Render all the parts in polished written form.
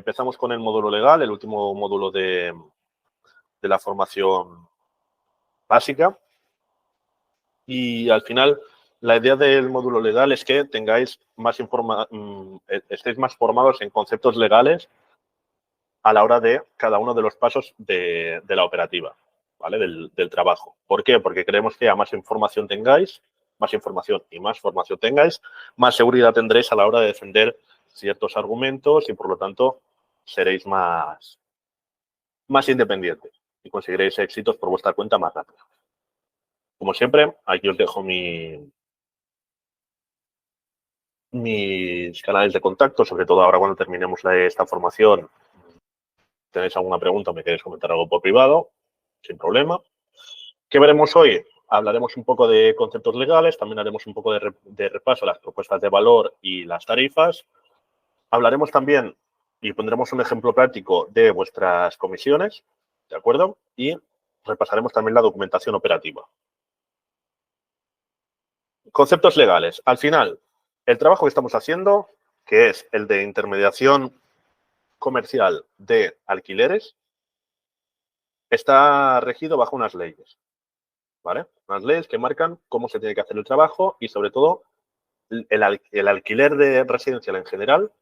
empezamos con el módulo legal, el último módulo de la formación básica. Y al final, la idea del módulo legal es que tengáis más estéis más formados en conceptos legales a la hora de cada uno de los pasos de la operativa, ¿vale? Del trabajo. ¿Por qué? Porque creemos que a más información tengáis, más información y más formación tengáis, más seguridad tendréis a la hora de defender ciertos argumentos y, por lo tanto, seréis más independientes y conseguiréis éxitos por vuestra cuenta más rápido. Como siempre, aquí os dejo mis canales de contacto, sobre todo ahora cuando terminemos esta formación. ¿Tenéis alguna pregunta o me queréis comentar algo por privado? Sin problema. ¿Qué veremos hoy? Hablaremos un poco de conceptos legales, también haremos un poco de repaso a las propuestas de valor y las tarifas. Hablaremos también y pondremos un ejemplo práctico de vuestras comisiones, ¿de acuerdo? Y repasaremos también la documentación operativa. Conceptos legales. Al final, el trabajo que estamos haciendo, que es el de intermediación comercial de alquileres, está regido bajo unas leyes, ¿vale? Unas leyes que marcan cómo se tiene que hacer el trabajo y, sobre todo, el alquiler de residencial en general,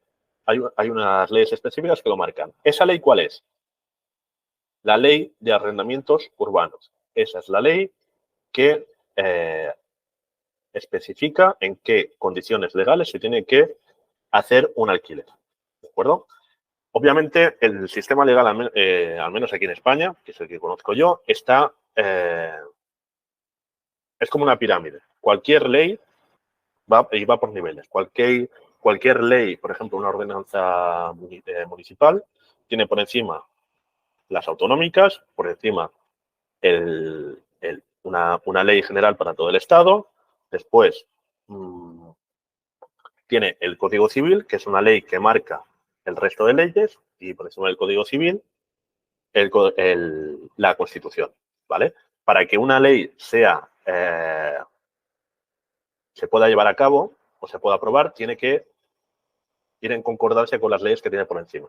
hay unas leyes específicas que lo marcan. ¿Esa ley cuál es? La ley de arrendamientos urbanos. Esa es la ley que especifica en qué condiciones legales se tiene que hacer un alquiler, ¿de acuerdo? Obviamente, el sistema legal, al menos aquí en España, que es el que conozco yo, es como una pirámide. Cualquier ley va por niveles. Cualquier ley, por ejemplo, una ordenanza municipal, tiene por encima las autonómicas, por encima una ley general para todo el Estado. Después tiene el Código Civil, que es una ley que marca el resto de leyes, y por encima del Código Civil, la Constitución, ¿vale? Para que una ley se pueda llevar a cabo o se pueda aprobar, tiene que ir en concordancia con las leyes que tiene por encima,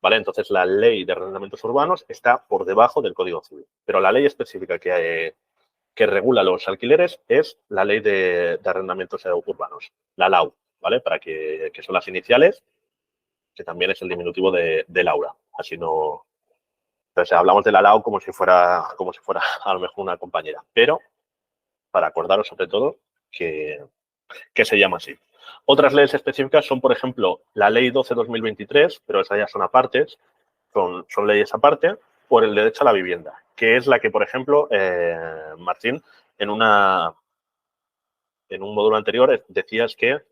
¿vale? Entonces, la ley de arrendamientos urbanos está por debajo del Código Civil, pero la ley específica que regula los alquileres es la ley de arrendamientos urbanos, la LAU, ¿vale? Que son las iniciales, que también es el diminutivo de Laura. Así no... Entonces, hablamos de la LAU como si fuera a lo mejor una compañera, pero para acordaros sobre todo que se llama así. Otras leyes específicas son, por ejemplo, la Ley 12/2023, pero esas ya son apartes, son leyes aparte, por el derecho a la vivienda, que es la que, por ejemplo, Martín, en un módulo anterior decías que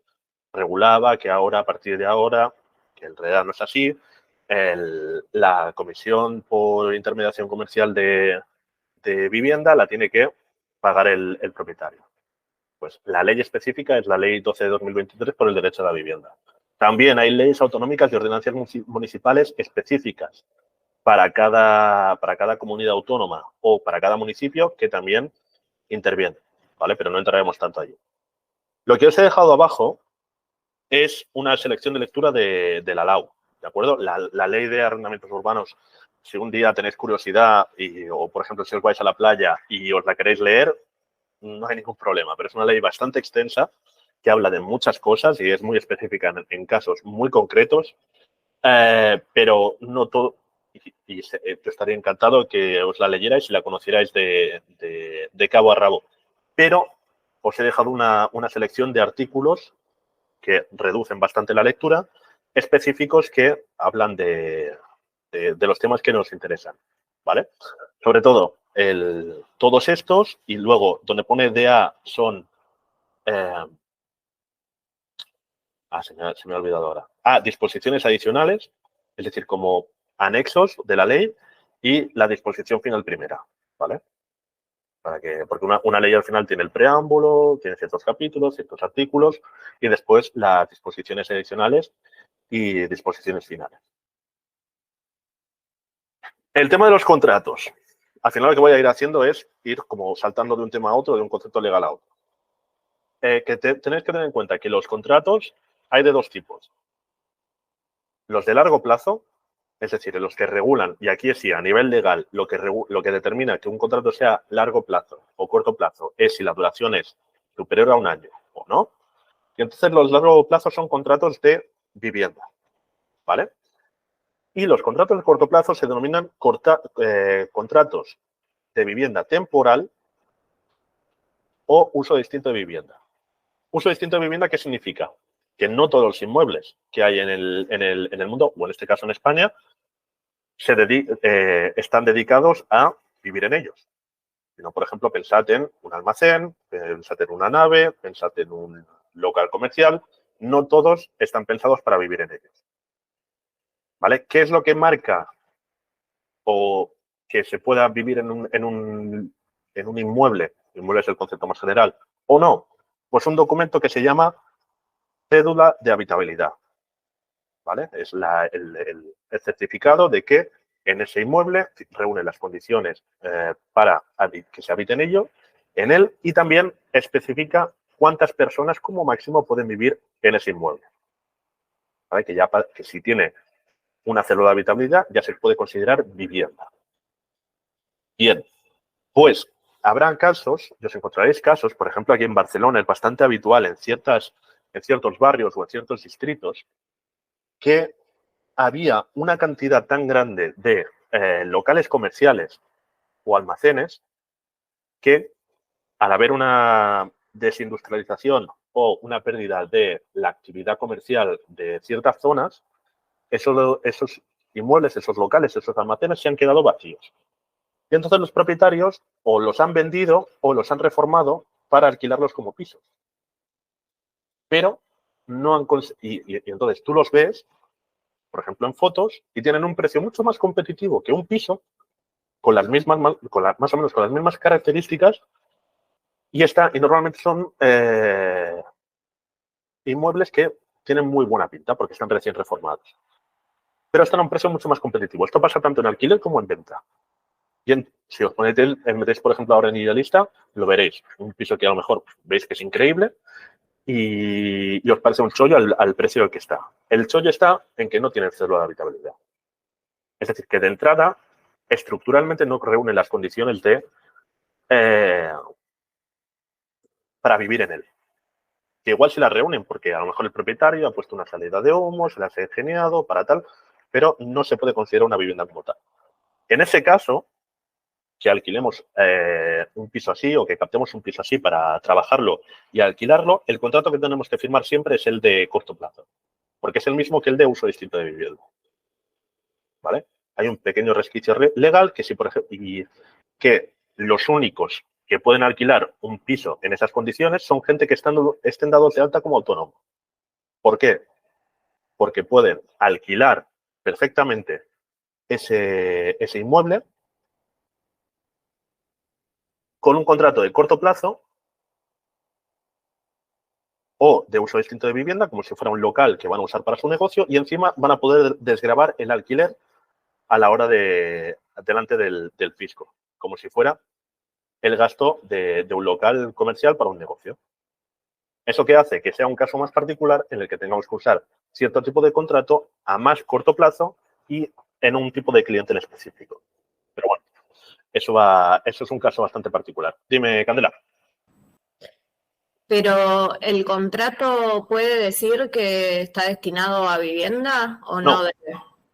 regulaba, que ahora, a partir de ahora, que en realidad no es así, la comisión por intermediación comercial de vivienda la tiene que pagar el propietario. Pues la ley específica es la Ley 12/2023 por el derecho a la vivienda. También hay leyes autonómicas y ordenanzas municipales específicas para cada comunidad autónoma o para cada municipio que también intervienen, ¿vale? Pero no entraremos tanto allí. Lo que os he dejado abajo es una selección de lectura de la LAU, ¿de acuerdo? La Ley de Arrendamientos Urbanos, si un día tenéis curiosidad o, por ejemplo, si os vais a la playa y os la queréis leer, no hay ningún problema, pero es una ley bastante extensa que habla de muchas cosas y es muy específica en casos muy concretos, pero no todo, y yo estaría encantado que os la leyerais y la conocierais de cabo a rabo, pero os he dejado una selección de artículos que reducen bastante la lectura, específicos que hablan de los temas que nos interesan, ¿vale? Sobre todo, todos estos, y luego donde pone DA son... se me ha olvidado ahora. Disposiciones adicionales, es decir, como anexos de la ley y la disposición final primera, ¿vale? Porque una ley al final tiene el preámbulo, tiene ciertos capítulos, ciertos artículos y después las disposiciones adicionales y disposiciones finales. El tema de los contratos. Al final lo que voy a ir haciendo es ir como saltando de un tema a otro, de un concepto legal a otro. Tenéis que tener en cuenta que los contratos hay de dos tipos. los de largo plazo, es decir, los que regulan, y aquí sí, a nivel legal, lo que determina que un contrato sea largo plazo o corto plazo es si la duración es superior a un año o no. Y entonces los largo plazo son contratos de vivienda, ¿vale? Y los contratos de corto plazo se denominan contratos de vivienda temporal o uso distinto de vivienda. Uso distinto de vivienda, ¿qué significa? Que no todos los inmuebles que hay en el mundo, o en este caso en España, están dedicados a vivir en ellos. Sino, por ejemplo, pensad en un almacén, pensad en una nave, pensad en un local comercial. No todos están pensados para vivir en ellos. ¿Vale? ¿Qué es lo que marca o que se pueda vivir en un inmueble? Inmueble es el concepto más general. ¿O no? Pues un documento que se llama cédula de habitabilidad. ¿Vale? Es el certificado de que en ese inmueble reúne las condiciones para que se habite en él y también especifica cuántas personas como máximo pueden vivir en ese inmueble. ¿Vale? Que si tiene una célula de habitabilidad ya se puede considerar vivienda. Bien, pues habrán casos, os encontraréis casos, por ejemplo, aquí en Barcelona es bastante habitual en ciertos barrios o en ciertos distritos que había una cantidad tan grande de locales comerciales o almacenes que al haber una desindustrialización o una pérdida de la actividad comercial de ciertas zonas, esos inmuebles, esos locales, esos almacenes se han quedado vacíos. Y entonces los propietarios o los han vendido o los han reformado para alquilarlos como pisos. Pero no han conseguido, y entonces tú los ves, por ejemplo, en fotos, y tienen un precio mucho más competitivo que un piso, con las mismas, más o menos con las mismas características, y normalmente son inmuebles que tienen muy buena pinta porque están recién reformados. Pero están a un precio mucho más competitivo. Esto pasa tanto en alquiler como en venta. Bien, si os metéis, por ejemplo, ahora en Idealista, lo veréis. Un piso que a lo mejor veis que es increíble y os parece un chollo al precio al que está. El chollo está en que no tiene cédula de habitabilidad. Es decir, que de entrada, estructuralmente no reúne las condiciones para vivir en él. Que igual se las reúnen porque a lo mejor el propietario ha puesto una salida de humo, se las ha ingeniado para tal, pero no se puede considerar una vivienda como tal. En ese caso, que alquilemos un piso así o que captemos un piso así para trabajarlo y alquilarlo, el contrato que tenemos que firmar siempre es el de corto plazo, porque es el mismo que el de uso distinto de vivienda. ¿Vale? Hay un pequeño resquicio legal que si, por ejemplo, y que los únicos que pueden alquilar un piso en esas condiciones son gente que estén dados de alta como autónomo. ¿Por qué? Porque pueden alquilar perfectamente ese inmueble con un contrato de corto plazo o de uso distinto de vivienda, como si fuera un local que van a usar para su negocio, y encima van a poder desgravar el alquiler a la hora delante del fisco, como si fuera el gasto de un local comercial para un negocio. ¿Eso qué hace? Que sea un caso más particular en el que tengamos que usar cierto tipo de contrato a más corto plazo y en un tipo de cliente en específico. Pero bueno, eso es un caso bastante particular. Dime, Candela. Pero ¿el contrato puede decir que está destinado a vivienda o no?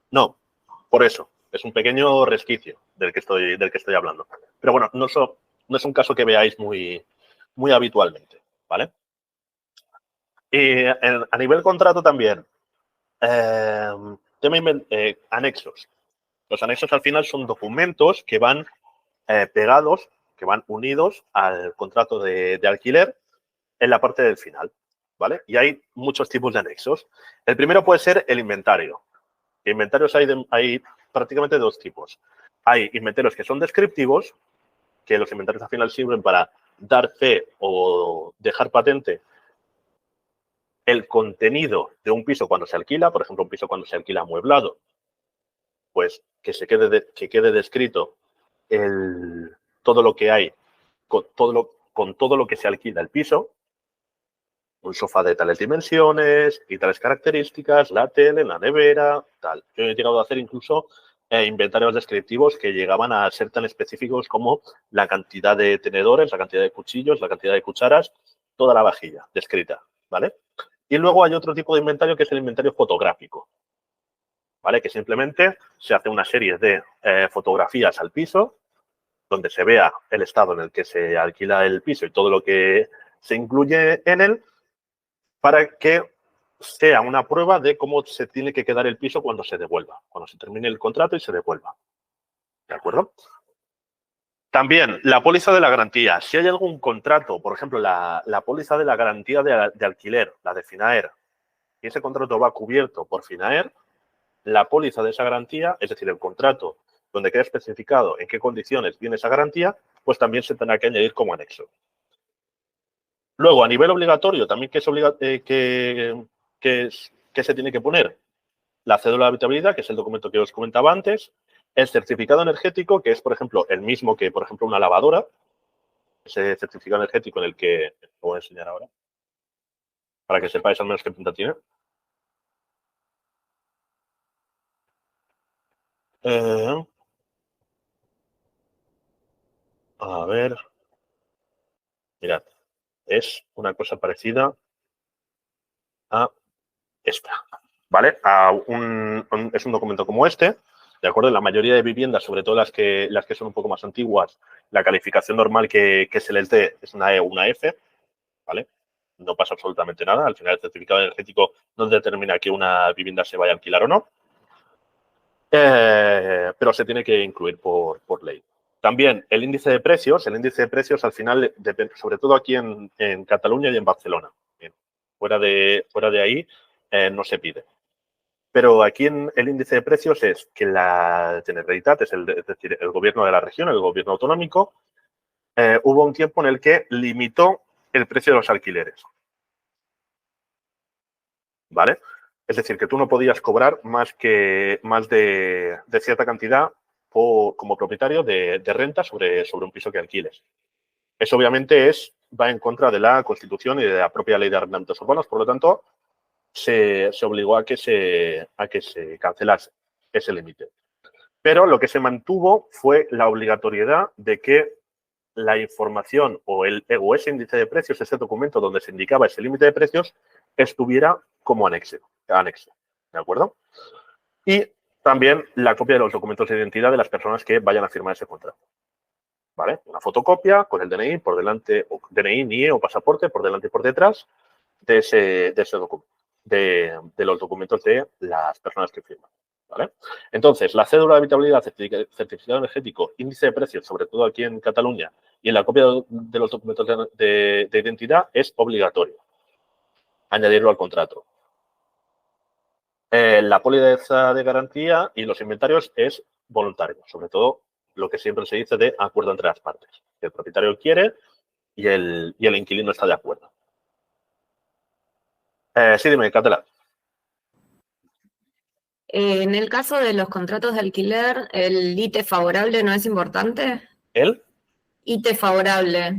No, por eso. Es un pequeño resquicio del que estoy hablando. Pero bueno, no es un caso que veáis muy, muy habitualmente, ¿vale? Y a nivel contrato también, anexos. Los anexos al final son documentos que van pegados, que van unidos al contrato de alquiler en la parte del final, ¿vale? Y hay muchos tipos de anexos. El primero puede ser el inventario. Inventarios hay prácticamente dos tipos. Hay inventarios que son descriptivos, que los inventarios al final sirven para dar fe o dejar patente el contenido de un piso cuando se alquila, por ejemplo, un piso cuando se alquila amueblado, pues que quede descrito todo lo que hay, con todo lo que se alquila el piso, un sofá de tales dimensiones y tales características, la tele, la nevera, tal. Yo he llegado a hacer incluso inventarios descriptivos que llegaban a ser tan específicos como la cantidad de tenedores, la cantidad de cuchillos, la cantidad de cucharas, toda la vajilla descrita, ¿vale? Y luego hay otro tipo de inventario que es el inventario fotográfico, ¿vale? Que simplemente se hace una serie de fotografías al piso donde se vea el estado en el que se alquila el piso y todo lo que se incluye en él para que sea una prueba de cómo se tiene que quedar el piso cuando se devuelva, cuando se termine el contrato y se devuelva. ¿De acuerdo? También la póliza de la garantía. Si hay algún contrato, por ejemplo, la póliza de la garantía de alquiler, la de Finaer, y ese contrato va cubierto por Finaer, la póliza de esa garantía, es decir, el contrato donde queda especificado en qué condiciones viene esa garantía, pues también se tendrá que añadir como anexo. Luego, a nivel obligatorio, también que se tiene que poner la cédula de habitabilidad, que es el documento que os comentaba antes, el certificado energético, que es, por ejemplo, el mismo que, por ejemplo, una lavadora, ese certificado energético en el que os voy a enseñar ahora, para que sepáis al menos qué pinta tiene. A ver, mirad, es una cosa parecida a esta, ¿vale? Es un documento como este, ¿de acuerdo? En la mayoría de viviendas, sobre todo las que son un poco más antiguas, la calificación normal que se les dé es una E o una F, ¿vale? No pasa absolutamente nada. Al final, el certificado energético no determina que una vivienda se vaya a alquilar o no, pero se tiene que incluir por ley. También el índice de precios al final, sobre todo aquí en Cataluña y en Barcelona. Bien, fuera de ahí no se pide. Pero aquí en el índice de precios es que la Generalitat, es decir, el gobierno de la región, el gobierno autonómico, hubo un tiempo en el que limitó el precio de los alquileres. ¿Vale? Es decir, que tú no podías cobrar más de cierta cantidad como propietario de renta sobre un piso que alquiles. Eso obviamente va en contra de la Constitución y de la propia ley de arrendamientos urbanos, por lo tanto, se obligó a que se cancelase ese límite. Pero lo que se mantuvo fue la obligatoriedad de que la información o ese índice de precios, ese documento donde se indicaba ese límite de precios, estuviera como anexo, ¿de acuerdo? Y también la copia de los documentos de identidad de las personas que vayan a firmar ese contrato, ¿vale? Una fotocopia con el DNI por delante, o DNI, NIE o pasaporte por delante y por detrás de ese documento, de los documentos de las personas que firman. ¿Vale? Entonces, la cédula de habitabilidad, certificado energético, índice de precios, sobre todo aquí en Cataluña, y en la copia de los documentos de identidad es obligatorio añadirlo al contrato. La póliza de garantía y los inventarios es voluntario, sobre todo lo que siempre se dice de acuerdo entre las partes. El propietario quiere y el inquilino está de acuerdo. Sí, dime, Catela. En el caso de los contratos de alquiler, ¿el ITE favorable no es importante? ¿El? ITE favorable.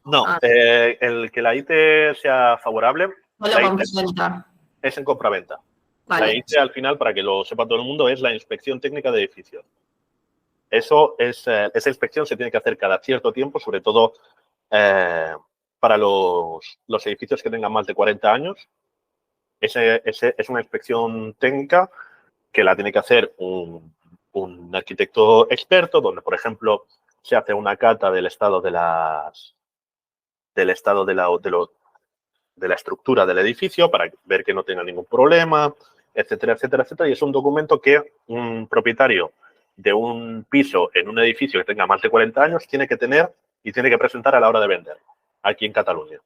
No. Ah, El que la ITE sea favorable, solo la con ITE venta. es en compraventa. La Vale. ITE, al final, para que lo sepa todo el mundo, es la inspección técnica de edificios. Esa inspección se tiene que hacer cada cierto tiempo, sobre todo para los edificios que tengan más de 40 años. Es una inspección técnica que la tiene que hacer un arquitecto experto, donde, por ejemplo, se hace una cata del estado de la estructura del edificio para ver que no tenga ningún problema, etcétera, etcétera, etcétera. Y es un documento que un propietario de un piso en un edificio que tenga más de 40 años tiene que tener y tiene que presentar a la hora de venderlo, aquí en Cataluña.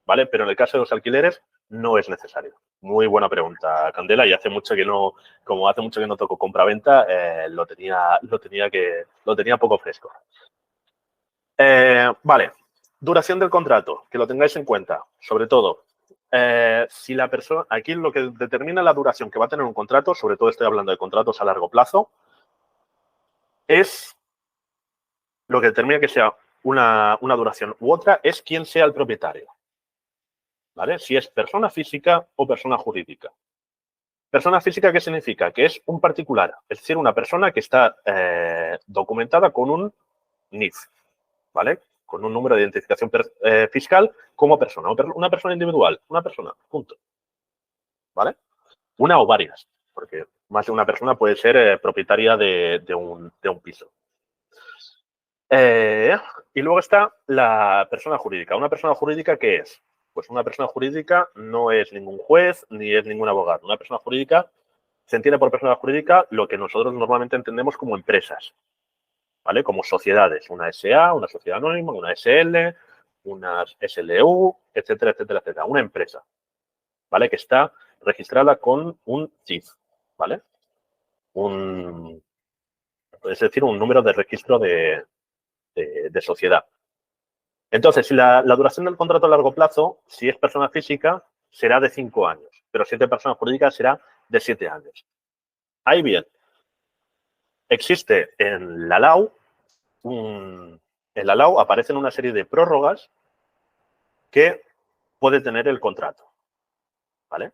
¿Vale? Pero en el caso de los alquileres no es necesario. Muy buena pregunta, Candela, y hace mucho que no toco compraventa, lo tenía poco fresco. Vale, duración del contrato, que lo tengáis en cuenta, sobre todo. Si la persona, aquí lo que determina la duración que va a tener un contrato, sobre todo estoy hablando de contratos a largo plazo, es lo que determina que sea una duración u otra, es quién sea el propietario. ¿vale? Si es persona física o persona jurídica. Persona física, ¿qué significa? Que es un particular, es decir, una persona que está documentada con un NIF, ¿vale? Con un número de identificación fiscal como persona. Una persona individual, una persona, punto. ¿Vale? Una o varias, porque más de una persona puede ser propietaria de un piso. Y luego está la persona jurídica. ¿Una persona jurídica qué es? Pues una persona jurídica no es ningún juez ni es ningún abogado. Una persona jurídica se entiende por persona jurídica lo que nosotros normalmente entendemos como empresas, ¿vale? Como sociedades, una SA, una sociedad anónima, una SL, unas SLU, etcétera, etcétera, etcétera. Una empresa, ¿vale? Que está registrada con un CIF, ¿vale? Es decir, un número de registro de sociedad. Entonces, si la duración del contrato a largo plazo, si es persona física, será de 5 años, pero si es de persona jurídica, será de 7 años. Ahí bien, existe en la LAU, en la LAU aparecen una serie de prórrogas que puede tener el contrato, ¿vale?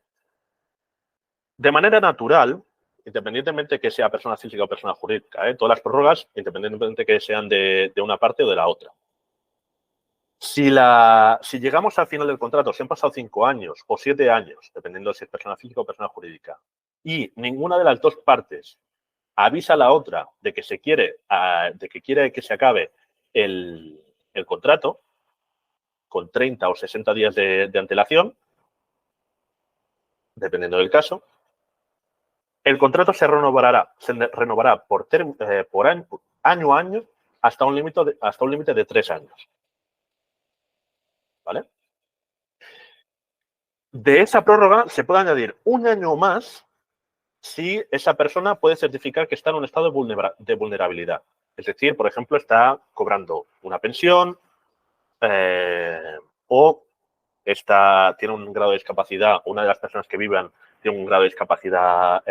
De manera natural, independientemente que sea persona física o persona jurídica, todas las prórrogas, independientemente que sean de una parte o de la otra. Si llegamos al final del contrato, si han pasado 5 años o 7 años, dependiendo de si es persona física o persona jurídica, y ninguna de las dos partes avisa a la otra de que quiere que se acabe el contrato, con 30 o 60 días de antelación, dependiendo del caso, el contrato se renovará por año a año hasta un límite de 3 años. ¿Vale? De esa prórroga se puede añadir un año más si esa persona puede certificar que está en un estado de vulnerabilidad. Es decir, por ejemplo, está cobrando una pensión o tiene un grado de discapacidad, una de las personas que vivan tiene un grado de discapacidad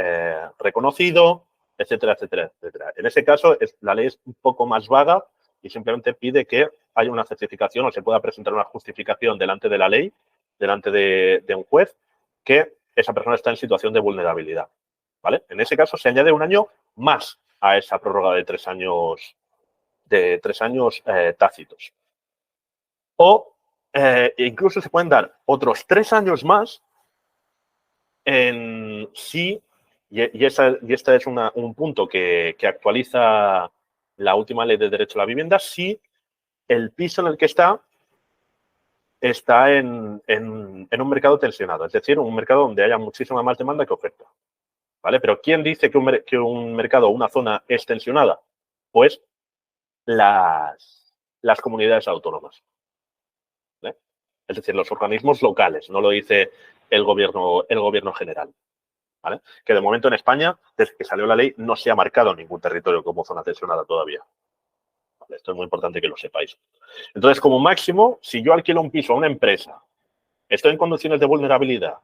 reconocido, etcétera, etcétera, etcétera. En ese caso, la ley es un poco más vaga y simplemente pide que haya una certificación o se pueda presentar una justificación delante de la ley, delante de un juez, que esa persona está en situación de vulnerabilidad. ¿Vale? En ese caso, se añade un año más a esa prórroga de 3 años, tácitos. O incluso se pueden dar otros 3 años más y este es un punto que actualiza la última ley de derecho a la vivienda, si el piso en el que está en un mercado tensionado, es decir, un mercado donde haya muchísima más demanda que oferta. ¿Vale? Pero ¿quién dice que un mercado o una zona es tensionada? Pues las comunidades autónomas. ¿Vale? Es decir, los organismos locales, no lo dice el gobierno general. ¿Vale? Que de momento en España, desde que salió la ley, no se ha marcado ningún territorio como zona tensionada todavía. ¿Vale? Esto es muy importante que lo sepáis. Entonces, como máximo, si yo alquilo un piso a una empresa, estoy en condiciones de vulnerabilidad,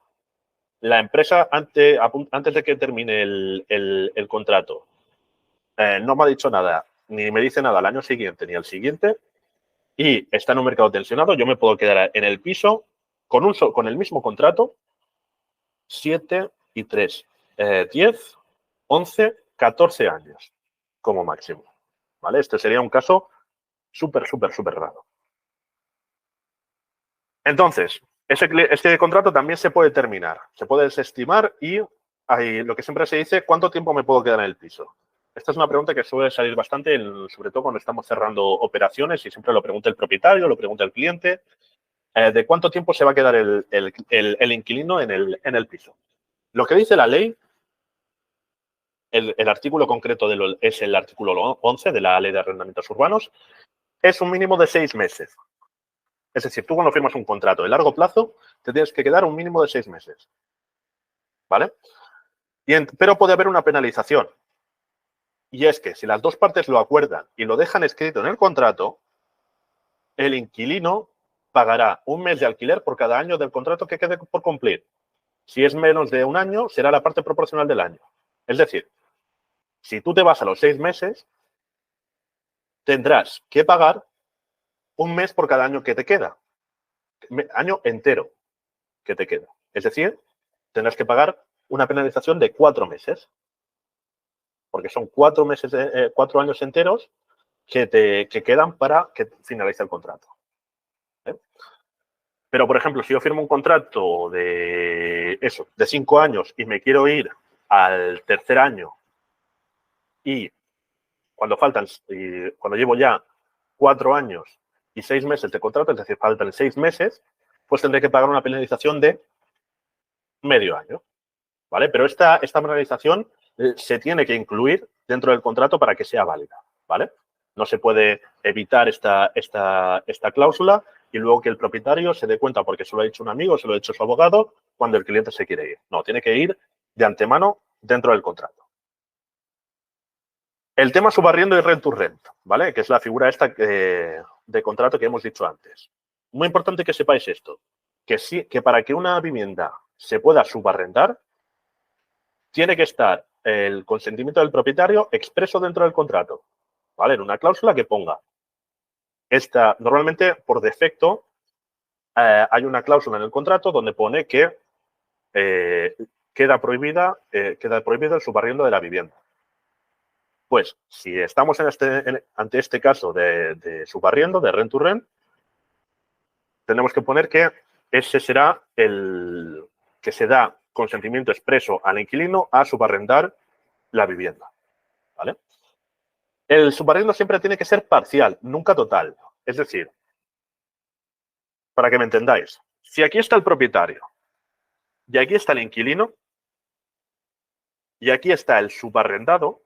la empresa, antes de que termine el contrato, no me ha dicho nada, ni me dice nada al año siguiente ni al siguiente, y está en un mercado tensionado, yo me puedo quedar en el piso con el mismo contrato 7 y 3, 10, 11, 14 años como máximo. ¿Vale? Este sería un caso súper, súper, súper raro. Entonces, este contrato también se puede terminar, se puede desestimar y hay lo que siempre se dice, ¿cuánto tiempo me puedo quedar en el piso? Esta es una pregunta que suele salir bastante, sobre todo cuando estamos cerrando operaciones y siempre lo pregunta el propietario, lo pregunta el cliente, de cuánto tiempo se va a quedar el inquilino en el piso. Lo que dice la ley, el artículo concreto es el artículo 11 de la Ley de Arrendamientos Urbanos, es un mínimo de 6 meses. Es decir, tú cuando firmas un contrato de largo plazo, te tienes que quedar un mínimo de 6 meses. ¿Vale? Pero puede haber una penalización. Y es que si las dos partes lo acuerdan y lo dejan escrito en el contrato, el inquilino pagará un mes de alquiler por cada año del contrato que quede por cumplir. Si es menos de un año, será la parte proporcional del año. Es decir, si tú te vas a los 6 meses, tendrás que pagar un mes por cada año que te queda. Año entero. que te queda. Es decir, tendrás que pagar una penalización de 4 meses. Porque son 4 meses, 4 años enteros que quedan para que finalice el contrato. Pero, por ejemplo, si yo firmo un contrato de 5 años y me quiero ir al tercer año y cuando llevo ya 4 años y 6 meses de contrato, es decir, faltan 6 meses, pues tendré que pagar una penalización de medio año, ¿vale? Pero esta penalización se tiene que incluir dentro del contrato para que sea válida, ¿vale? No se puede evitar esta cláusula y luego que el propietario se dé cuenta porque se lo ha dicho un amigo, se lo ha dicho su abogado, cuando el cliente se quiere ir. No, tiene que ir de antemano dentro del contrato. El tema subarriendo y rent to rent, ¿vale? Que es la figura esta de contrato que hemos dicho antes. Muy importante que sepáis esto, que para que una vivienda se pueda subarrendar, tiene que estar el consentimiento del propietario expreso dentro del contrato, ¿vale? En una cláusula que ponga. Normalmente, por defecto, hay una cláusula en el contrato donde pone que queda prohibido el subarriendo de la vivienda. Pues, si estamos ante este caso de subarriendo, de rent to rent, tenemos que poner que ese será el que se da consentimiento expreso al inquilino a subarrendar la vivienda, ¿vale? El subarriendo siempre tiene que ser parcial, nunca total. Es decir, para que me entendáis, si aquí está el propietario y aquí está el inquilino y aquí está el subarrendado,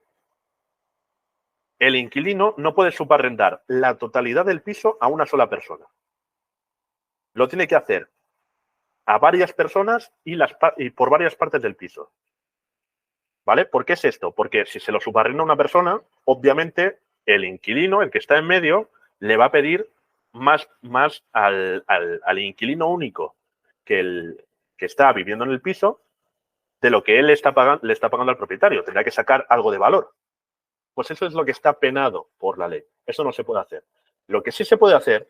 el inquilino no puede subarrendar la totalidad del piso a una sola persona. Lo tiene que hacer a varias personas y por varias partes del piso. ¿Vale? ¿Por qué es esto? Porque si se lo subarrenda a una persona, obviamente el inquilino, el que está en medio, le va a pedir más al inquilino único que está viviendo en el piso de lo que él le está pagando al propietario. Tendrá que sacar algo de valor. Pues eso es lo que está penado por la ley. Eso no se puede hacer. Lo que sí se puede hacer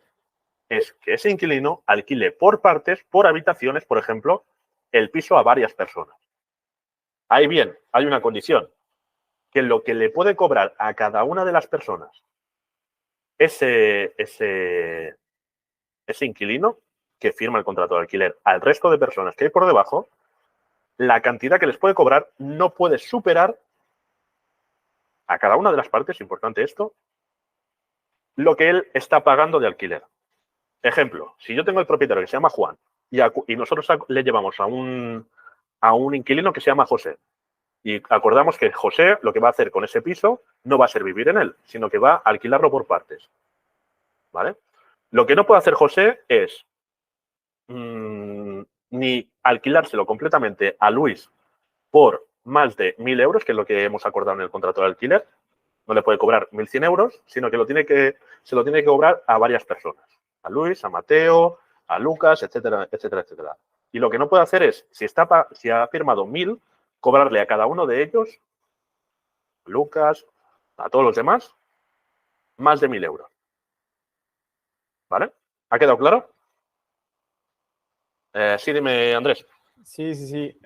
es que ese inquilino alquile por partes, por habitaciones, por ejemplo, el piso a varias personas. Ahí bien, hay una condición, que lo que le puede cobrar a cada una de las personas ese inquilino que firma el contrato de alquiler al resto de personas que hay por debajo, la cantidad que les puede cobrar no puede superar a cada una de las partes, importante esto, lo que él está pagando de alquiler. Ejemplo, si yo tengo el propietario que se llama Juan y nosotros le llevamos a un inquilino que se llama José y acordamos que José lo que va a hacer con ese piso no va a ser vivir en él, sino que va a alquilarlo por partes. ¿Vale? Lo que no puede hacer José es ni alquilárselo completamente a Luis por más de 1.000 euros, que es lo que hemos acordado en el contrato de alquiler. No le puede cobrar 1.100 euros, sino que se lo tiene que cobrar a varias personas. A Luis, a Mateo, a Lucas, etcétera, etcétera, etcétera. Y lo que no puede hacer es, si ha firmado 1.000, cobrarle a cada uno de ellos, a Lucas, a todos los demás, más de 1.000 euros. ¿Vale? ¿Ha quedado claro? Sí, dime, Andrés. Sí.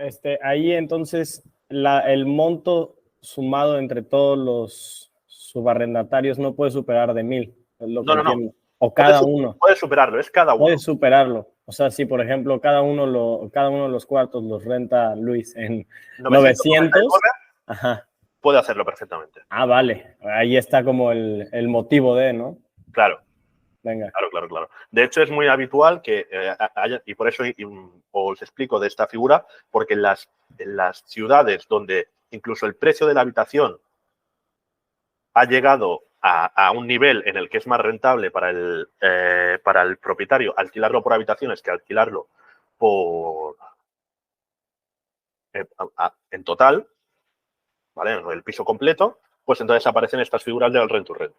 Ahí entonces el monto sumado entre todos los subarrendatarios no puede superar de 1.000. Es lo que entiendo. O cada uno. Puede superarlo, es cada uno. Puede superarlo. O sea, si por ejemplo cada uno de los cuartos los renta Luis en 900, ajá, puede hacerlo perfectamente. Ah, vale. Ahí está como el motivo de, ¿no? Claro. Venga. Claro. De hecho, es muy habitual que haya, y por eso os explico de esta figura, porque en las ciudades donde incluso el precio de la habitación ha llegado a un nivel en el que es más rentable para el propietario alquilarlo por habitaciones que alquilarlo en total, ¿vale? El piso completo, pues entonces aparecen estas figuras del rent to rent.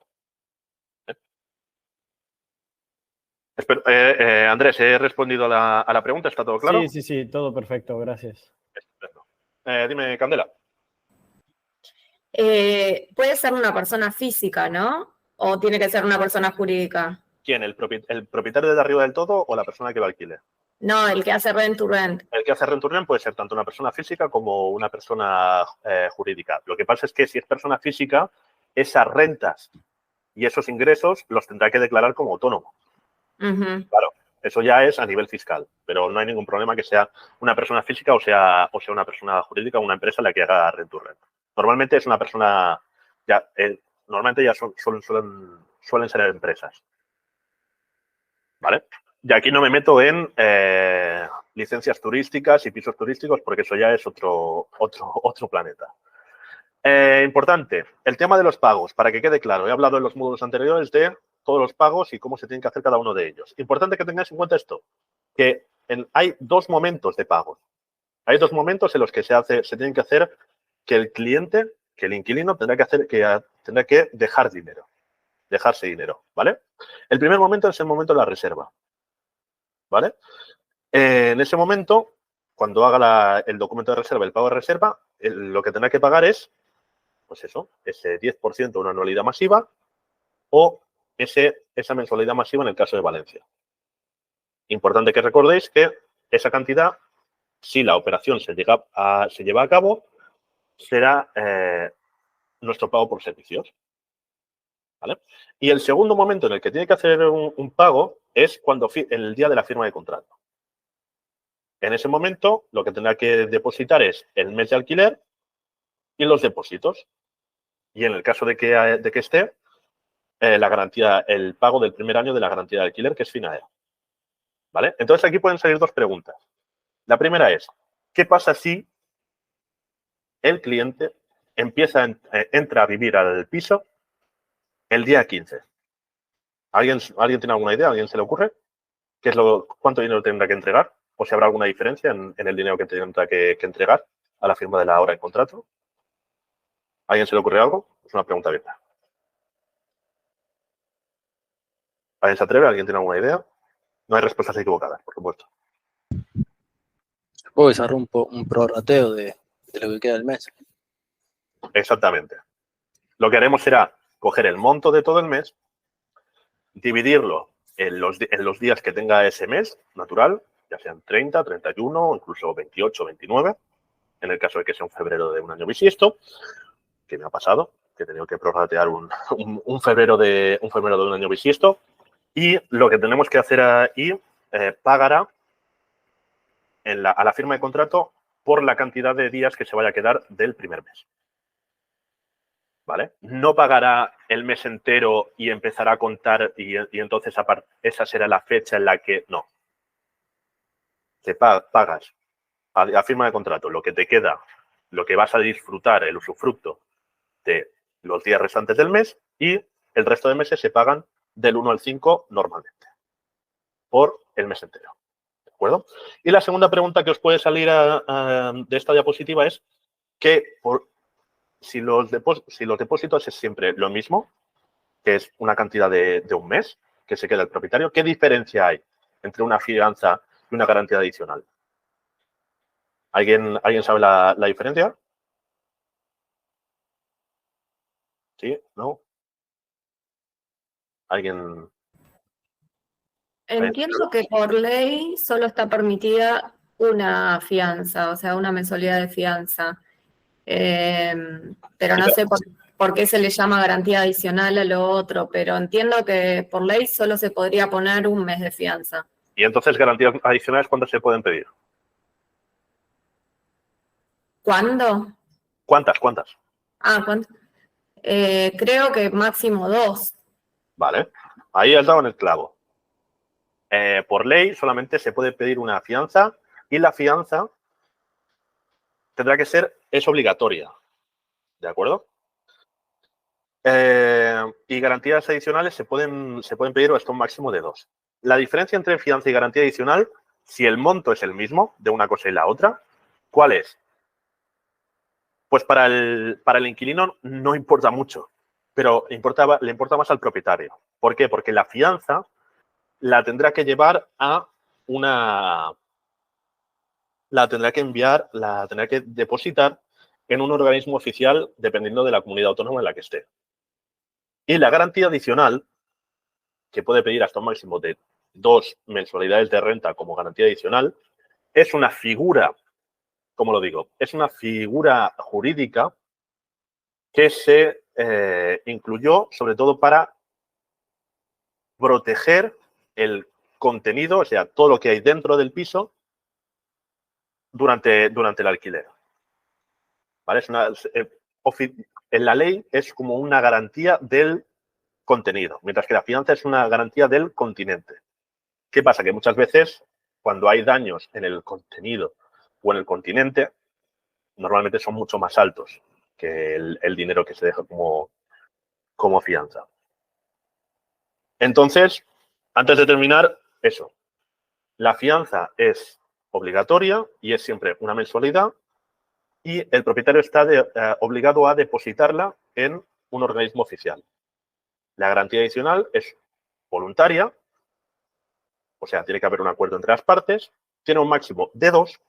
Andrés, ¿he respondido a la pregunta? ¿Está todo claro? Sí, todo perfecto, gracias. Estupendo. Dime, Candela. Puede ser una persona física, ¿no? ¿O tiene que ser una persona jurídica? ¿Quién? ¿El propietario de arriba del todo o la persona que lo alquile? No, el que hace rent to rent. El que hace rent to rent puede ser tanto una persona física como una persona jurídica. Lo que pasa es que si es persona física, esas rentas y esos ingresos los tendrá que declarar como autónomo. Claro, eso ya es a nivel fiscal, pero no hay ningún problema que sea una persona física o sea una persona jurídica o una empresa la que haga rent to rent. Normalmente es una persona, normalmente ya suelen ser empresas. ¿Vale? Y aquí no me meto en licencias turísticas y pisos turísticos porque eso ya es otro planeta. Importante, el tema de los pagos, para que quede claro. He hablado en los módulos anteriores de todos los pagos y cómo se tienen que hacer cada uno de ellos. Importante que tengáis en cuenta esto, que hay dos momentos de pagos. Hay dos momentos en los que se tienen que hacer que el cliente, que el inquilino tendrá que dejarse dinero, ¿vale? El primer momento es el momento de la reserva, ¿vale? En ese momento, cuando haga el documento de reserva, el pago de reserva, lo que tendrá que pagar es, pues eso, ese 10% de una anualidad masiva o esa mensualidad masiva en el caso de Valencia. Importante que recordéis que esa cantidad, si la operación se lleva a cabo, será nuestro pago por servicios. ¿Vale? Y el segundo momento en el que tiene que hacer un pago es el día de la firma de contrato. En ese momento, lo que tendrá que depositar es el mes de alquiler y los depósitos. Y en el caso de que esté, la garantía, el pago del primer año de la garantía de alquiler, que es FINAER. ¿Vale? Entonces, aquí pueden salir dos preguntas. La primera es, ¿qué pasa si el cliente entra a vivir al piso el día 15? ¿Alguien tiene alguna idea? ¿A alguien se le ocurre? ¿Cuánto dinero tendrá que entregar? ¿O si habrá alguna diferencia en el dinero que tendrá que entregar a la firma de la hora de contrato? ¿A alguien se le ocurre algo? Es una pregunta abierta. ¿Alguien se atreve? ¿Alguien tiene alguna idea? No hay respuestas equivocadas, por supuesto. Supongo que se rompe un prorrateo de lo que queda del mes. Exactamente. Lo que haremos será coger el monto de todo el mes, dividirlo en los días que tenga ese mes natural, ya sean 30, 31, incluso 28, 29, en el caso de que sea un febrero de un año bisiesto, que me ha pasado, que he tenido que prorratear un febrero de un año bisiesto, y lo que tenemos que hacer ahí, pagará a la firma de contrato por la cantidad de días que se vaya a quedar del primer mes. ¿Vale? No pagará el mes entero y empezará a contar y entonces esa será la fecha en la que no. Te pagas a firma de contrato lo que te queda, lo que vas a disfrutar, el usufructo de los días restantes del mes y el resto de meses se pagan del 1 al 5 normalmente por el mes entero. ¿De acuerdo? Y la segunda pregunta que os puede salir de esta diapositiva es que si los depósitos es siempre lo mismo, que es una cantidad de un mes que se queda el propietario, ¿qué diferencia hay entre una fianza y una garantía adicional? ¿Alguien sabe la diferencia? ¿Sí? ¿No? ¿Alguien? Entiendo que por ley solo está permitida una fianza, o sea, una mensualidad de fianza. Pero no sé por qué se le llama garantía adicional a lo otro, pero entiendo que por ley solo se podría poner un mes de fianza. ¿Y entonces garantías adicionales cuántas se pueden pedir? ¿Cuándo? ¿Cuántas? ¿Cuánto? Creo que máximo 2. Vale, ahí has dado en el clavo. Por ley solamente se puede pedir una fianza y la fianza es obligatoria, ¿de acuerdo? Y garantías adicionales se pueden pedir hasta un máximo de 2. La diferencia entre fianza y garantía adicional, si el monto es el mismo de una cosa y la otra, ¿cuál es? Pues para el inquilino no importa mucho, pero le importa más al propietario. ¿Por qué? Porque la fianza la tendrá que llevar la tendrá que depositar en un organismo oficial dependiendo de la comunidad autónoma en la que esté. Y la garantía adicional, que puede pedir hasta un máximo de 2 mensualidades de renta como garantía adicional, es una figura, ¿cómo lo digo? Es una figura jurídica que se incluyó sobre todo para proteger el contenido, o sea, todo lo que hay dentro del piso durante el alquiler. ¿Vale? En la ley es como una garantía del contenido, mientras que la fianza es una garantía del continente. ¿Qué pasa? Que muchas veces, cuando hay daños en el contenido o en el continente, normalmente son mucho más altos que el dinero que se deja como fianza. Entonces, antes de terminar, eso. La fianza es obligatoria y es siempre una mensualidad y el propietario está obligado a depositarla en un organismo oficial. La garantía adicional es voluntaria, o sea, tiene que haber un acuerdo entre las partes, tiene un máximo de 2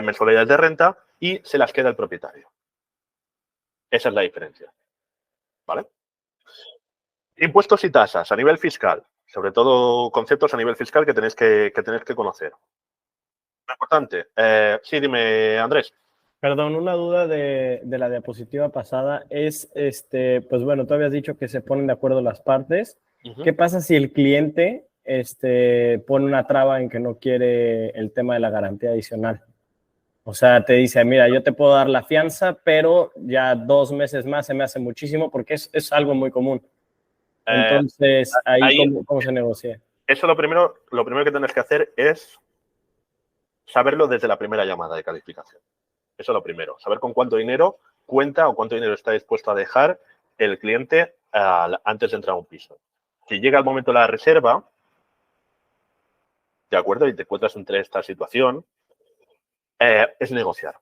mensualidades de renta y se las queda el propietario. Esa es la diferencia. ¿Vale? Impuestos y tasas a nivel fiscal, sobre todo conceptos a nivel fiscal que tenéis que conocer. Importante. Sí, dime, Andrés. Perdón, una duda de la diapositiva pasada es, pues bueno, tú habías dicho que se ponen de acuerdo las partes. ¿Qué pasa si el cliente pone una traba en que no quiere el tema de la garantía adicional? O sea, te dice, mira, yo te puedo dar la fianza, pero ya 2 meses más se me hace muchísimo porque es algo muy común. Entonces, ahí ¿cómo se negocia? Eso lo primero que tienes que hacer es saberlo desde la primera llamada de calificación. Eso es lo primero. Saber con cuánto dinero cuenta o cuánto dinero está dispuesto a dejar el cliente antes de entrar a un piso. Si llega el momento de la reserva, ¿de acuerdo? Y te encuentras entre esta situación, es negociar.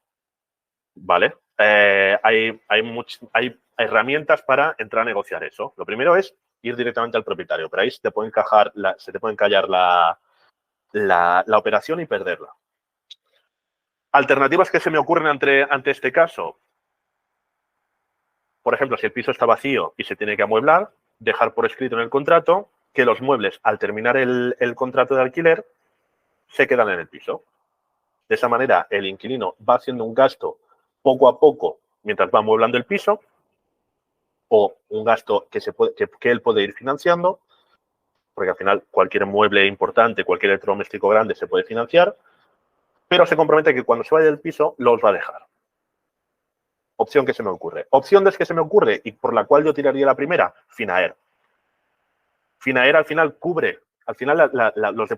¿Vale? Hay herramientas para entrar a negociar eso. Lo primero es ir directamente al propietario, pero ahí se te puede encallar la operación y perderla. Alternativas que se me ocurren ante este caso. Por ejemplo, si el piso está vacío y se tiene que amueblar, dejar por escrito en el contrato que los muebles, al terminar el contrato de alquiler, se quedan en el piso. De esa manera, el inquilino va haciendo un gasto poco a poco mientras va amueblando el piso o un gasto que él puede ir financiando, porque al final cualquier mueble importante, cualquier electrodoméstico grande se puede financiar, pero se compromete que cuando se vaya del piso los va a dejar. Opción que se me ocurre. Opción que se me ocurre y por la cual yo tiraría la primera, Finaer. Finaer al final cubre, al final los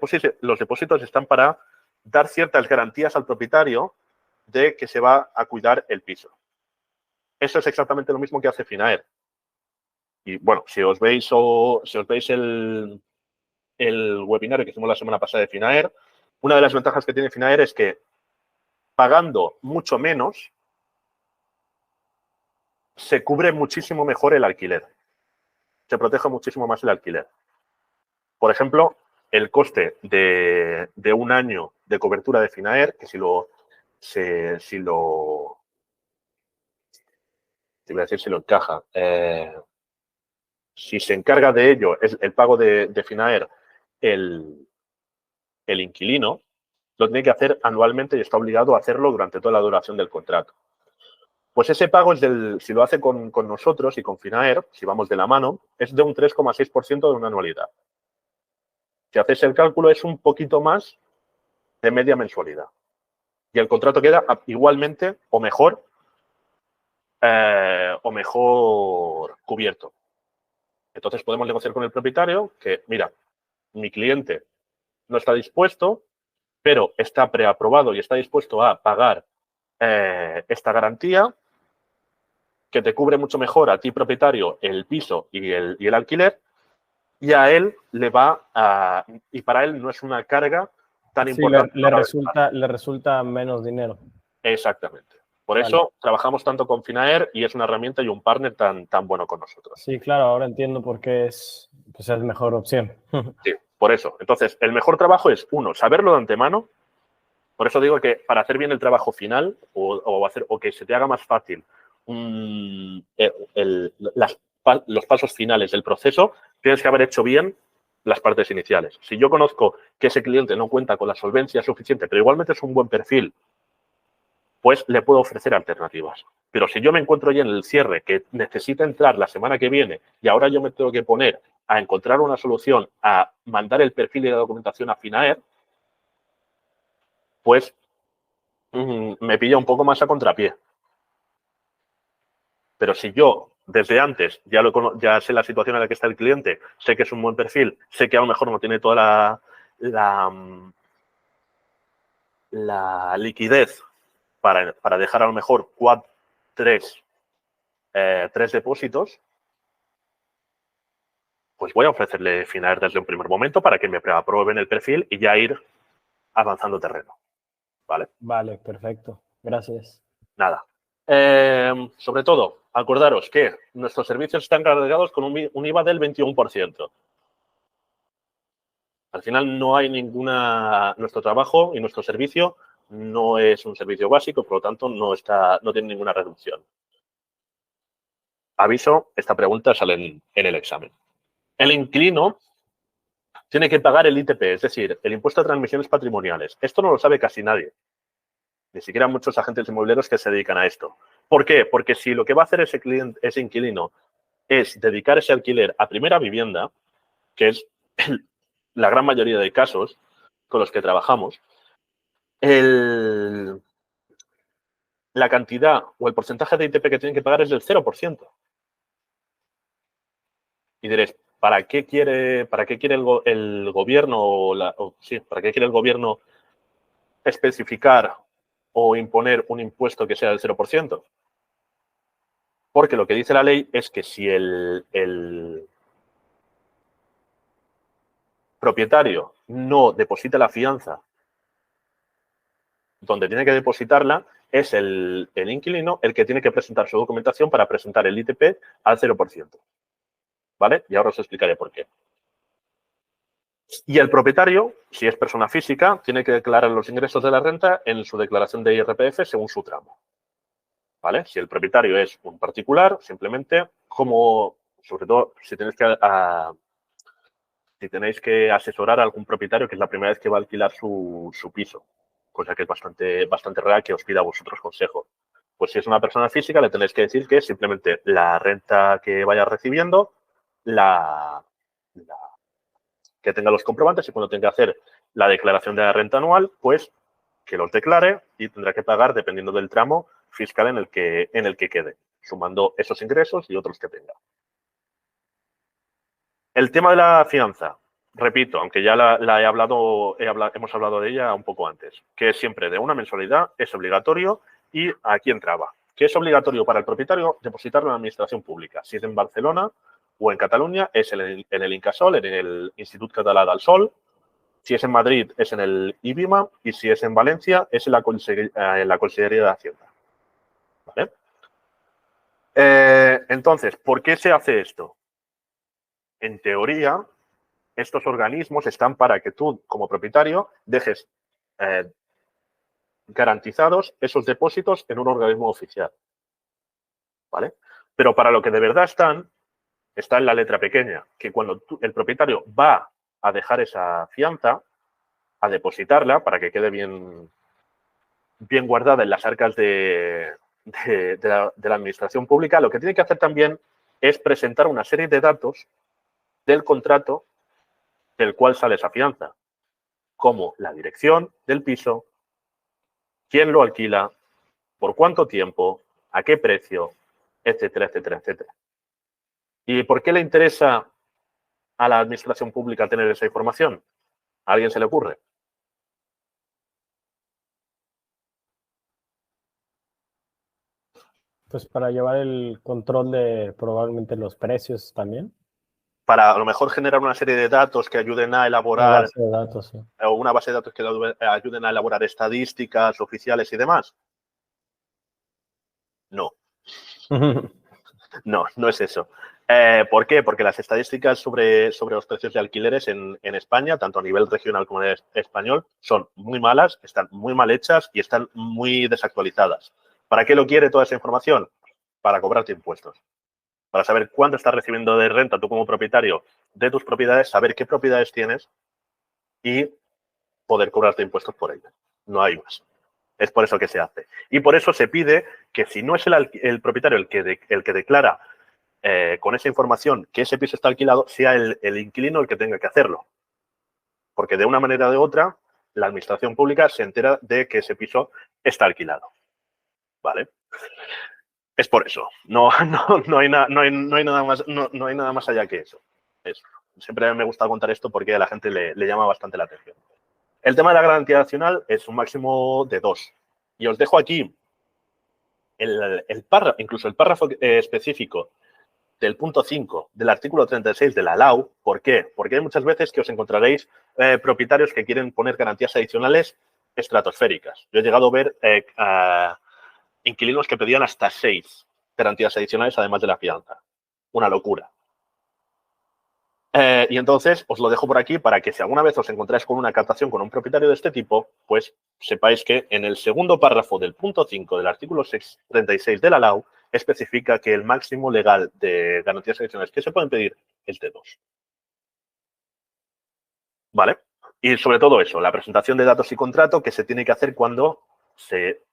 depósitos están para dar ciertas garantías al propietario de que se va a cuidar el piso. Eso es exactamente lo mismo que hace Finaer. Y bueno, si os veis el webinar que hicimos la semana pasada de Finaer, una de las ventajas que tiene Finaer es que pagando mucho menos se cubre muchísimo mejor el alquiler. Se protege muchísimo más el alquiler. Por ejemplo, el coste de un año de cobertura de Finaer, que si lo encaja, si se encarga de ello, es el pago de Finaer, el inquilino, lo tiene que hacer anualmente y está obligado a hacerlo durante toda la duración del contrato. Pues ese pago si lo hace con nosotros y con Finaer, si vamos de la mano, es de un 3,6% de una anualidad. Si haces el cálculo, es un poquito más de media mensualidad. Y el contrato queda igualmente o mejor cubierto. Entonces podemos negociar con el propietario que, mira, mi cliente no está dispuesto, pero está preaprobado y está dispuesto a pagar esta garantía que te cubre mucho mejor a ti, propietario, el piso y el alquiler, y a él y para él no es una carga tan importante. Le resulta menos dinero. Exactamente. Por eso trabajamos tanto con Finaer y es una herramienta y un partner tan bueno con nosotros. Sí, claro, ahora entiendo por qué es mejor opción. Sí, por eso. Entonces, el mejor trabajo es, uno, saberlo de antemano. Por eso digo que para hacer bien el trabajo final o que se te haga más fácil los pasos finales del proceso, tienes que haber hecho bien las partes iniciales. Si yo conozco que ese cliente no cuenta con la solvencia suficiente, pero igualmente es un buen perfil, pues le puedo ofrecer alternativas. Pero si yo me encuentro ya en el cierre que necesita entrar la semana que viene y ahora yo me tengo que poner a encontrar una solución, a mandar el perfil y la documentación a Finaer, pues me pilla un poco más a contrapié. Pero si yo desde antes ya sé la situación en la que está el cliente, sé que es un buen perfil, sé que a lo mejor no tiene toda la liquidez para dejar a lo mejor tres depósitos, pues voy a ofrecerle Finaer desde un primer momento para que me aprueben el perfil y ya ir avanzando terreno. ¿Vale? Vale, perfecto. Gracias. Nada. Sobre todo, acordaros que nuestros servicios están cargados con un IVA del 21%. Al final no hay nuestro trabajo y nuestro servicio no es un servicio básico, por lo tanto no tiene ninguna reducción. Aviso, esta pregunta sale en el examen. El inquilino tiene que pagar el ITP, es decir, el impuesto de transmisiones patrimoniales. Esto no lo sabe casi nadie. Ni siquiera muchos agentes inmobiliarios que se dedican a esto. ¿Por qué? Porque si lo que va a hacer ese inquilino es dedicar ese alquiler a primera vivienda, que es la gran mayoría de casos con los que trabajamos, la cantidad o el porcentaje de ITP que tienen que pagar es del 0%. Y diréis, ¿para qué quiere el gobierno para qué quiere el gobierno especificar o imponer un impuesto que sea del 0%? Porque lo que dice la ley es que si el propietario no deposita la fianza donde tiene que depositarla, es el inquilino el que tiene que presentar su documentación para presentar el ITP al 0%. ¿Vale? Y ahora os explicaré por qué. Y el propietario, si es persona física, tiene que declarar los ingresos de la renta en su declaración de IRPF según su tramo. ¿Vale? Si el propietario es un particular, simplemente, sobre todo si tenéis que asesorar a algún propietario que es la primera vez que va a alquilar su piso, cosa que es bastante rara que os pida a vosotros consejo. Pues si es una persona física, le tenéis que decir que simplemente la renta que vaya recibiendo, que tenga los comprobantes y cuando tenga que hacer la declaración de la renta anual, pues que los declare y tendrá que pagar, dependiendo del tramo fiscal en el que quede, sumando esos ingresos y otros que tenga. El tema de la fianza, repito, aunque ya hemos hablado de ella un poco antes, que es siempre de una mensualidad, es obligatorio y aquí entraba, que es obligatorio para el propietario depositarlo en la administración pública. Si es en Barcelona o en Cataluña, es en el Incasòl, en el Institut Català del Sòl. Si es en Madrid, es en el IBIMA. Y si es en Valencia, es en la Consellería de Hacienda. ¿Vale? Entonces, ¿por qué se hace esto? En teoría, estos organismos están para que tú, como propietario, dejes garantizados esos depósitos en un organismo oficial. ¿Vale? Pero para lo que de verdad está en la letra pequeña, que cuando el propietario va a dejar esa fianza, a depositarla para que quede bien guardada en las arcas de la administración pública, lo que tiene que hacer también es presentar una serie de datos del contrato del cual sale esa fianza, como la dirección del piso, quién lo alquila, por cuánto tiempo, a qué precio, etcétera, etcétera, etcétera. ¿Y por qué le interesa a la administración pública tener esa información? ¿A alguien se le ocurre? Pues para llevar el control de probablemente los precios también. Para a lo mejor generar una serie de datos que ayuden a elaborar Una base de datos, sí. o una base de datos que ayuden a elaborar estadísticas oficiales y demás. No, no es eso. ¿Por qué? Porque las estadísticas sobre los precios de alquileres en España, tanto a nivel regional como en español, son muy malas, están muy mal hechas y están muy desactualizadas. ¿Para qué lo quiere toda esa información? Para cobrarte impuestos. para saber cuánto estás recibiendo de renta tú como propietario de tus propiedades, saber qué propiedades tienes y poder cobrarte impuestos por ellas. No hay más. Es por eso que se hace. Y por eso se pide que si no es el propietario el que declara con esa información que ese piso está alquilado, sea el inquilino el que tenga que hacerlo. Porque de una manera o de otra, la administración pública se entera de que ese piso está alquilado. ¿Vale? Es por eso. No hay nada más allá que eso. Siempre me gusta contar esto porque a la gente le llama bastante la atención. El tema de la garantía nacional es un máximo de 2. Y os dejo aquí incluso el párrafo específico del punto 5 del artículo 36 de la LAU. ¿Por qué? Porque hay muchas veces que os encontraréis propietarios que quieren poner garantías adicionales estratosféricas. Yo he llegado a ver inquilinos que pedían hasta 6 garantías adicionales además de la fianza. Una locura. Y entonces os lo dejo por aquí para que si alguna vez os encontráis con una captación con un propietario de este tipo, pues sepáis que en el segundo párrafo del punto 5 del artículo 36 de la LAU especifica que el máximo legal de garantías adicionales que se pueden pedir es de 2. ¿Vale? Y sobre todo eso, la presentación de datos y contrato que se tiene que hacer cuando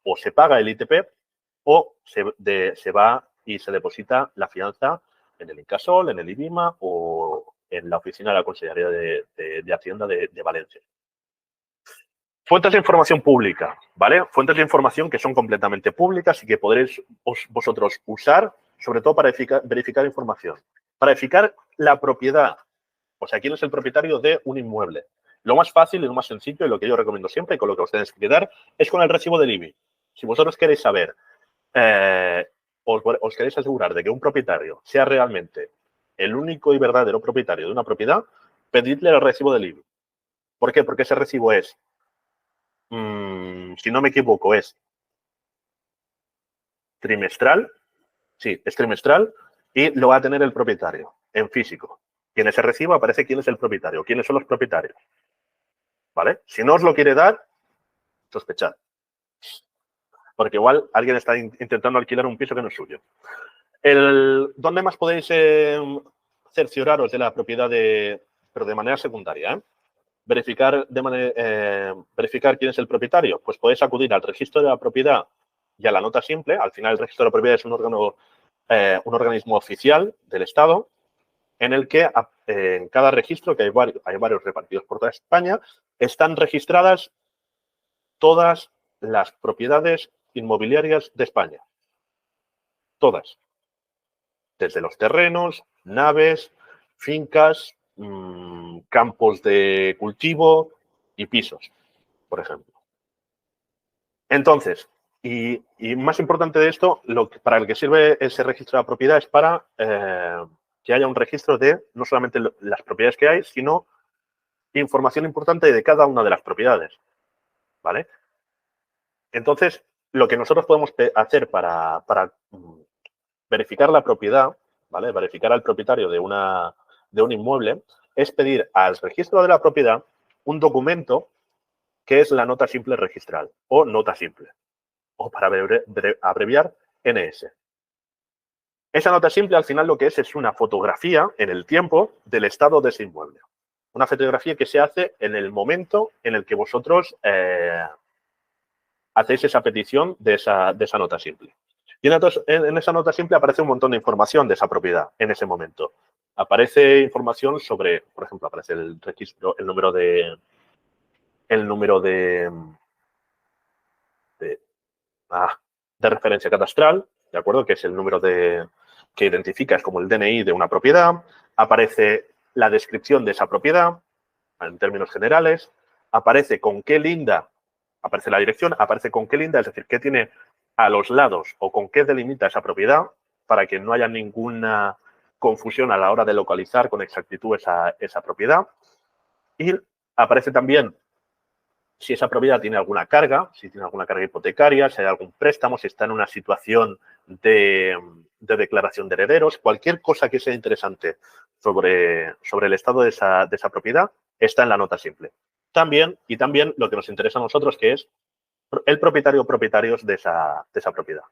o se paga el ITP o se va y se deposita la fianza en el Incasol, en el IBIMA o en la oficina de la Consejería de Hacienda de Valencia. Fuentes de información pública, ¿vale? Fuentes de información que son completamente públicas y que podréis vosotros usar, sobre todo para verificar información. Para verificar la propiedad, o sea, quién es el propietario de un inmueble. Lo más fácil y lo más sencillo y lo que yo recomiendo siempre y con lo que os tenéis que quedar es con el recibo del IBI. Si vosotros queréis saber, os queréis asegurar de que un propietario sea realmente el único y verdadero propietario de una propiedad, pedidle el recibo del IBI. ¿Por qué? Porque ese recibo es, si no me equivoco, es trimestral. Sí, es trimestral y lo va a tener el propietario en físico. Y en ese recibo aparece quién es el propietario, quiénes son los propietarios. ¿Vale? Si no os lo quiere dar, sospechad. Porque igual alguien está intentando alquilar un piso que no es suyo. ¿Dónde más podéis cercioraros de la propiedad pero de manera secundaria? Verificar quién es el propietario. Pues podéis acudir al registro de la propiedad y a la nota simple. Al final, el registro de la propiedad es un organismo oficial del Estado en el que en cada registro, que hay varios repartidos por toda España, están registradas todas las propiedades inmobiliarias de España. Todas. Desde los terrenos, naves, fincas, campos de cultivo y pisos, por ejemplo. Entonces, y más importante de esto, para el que sirve ese registro de la propiedad es para que haya un registro de no solamente las propiedades que hay, sino información importante de cada una de las propiedades. ¿Vale? Entonces, lo que nosotros podemos hacer para verificar la propiedad, ¿vale? Verificar al propietario de un inmueble, es pedir al registro de la propiedad un documento que es la nota simple registral o nota simple, o para abreviar NS. Esa nota simple al final lo que es una fotografía en el tiempo del estado de ese inmueble. Una fotografía que se hace en el momento en el que vosotros hacéis esa petición de esa nota simple. Y en esa nota simple aparece un montón de información de esa propiedad en ese momento. Aparece información sobre, por ejemplo, aparece el registro, el número de referencia catastral, ¿de acuerdo? Que es el número que identificas como el DNI de una propiedad. Aparece la descripción de esa propiedad en términos generales. Aparece con qué linda, aparece la dirección, aparece con qué linda, es decir, qué tiene a los lados o con qué delimita esa propiedad para que no haya ninguna confusión a la hora de localizar con exactitud esa propiedad. Y aparece también si esa propiedad tiene alguna carga, si tiene alguna carga hipotecaria, si hay algún préstamo, si está en una situación de declaración de herederos, cualquier cosa que sea interesante sobre el estado de esa propiedad está en la nota simple. También lo que nos interesa a nosotros, que es el propietario o propietarios de esa propiedad.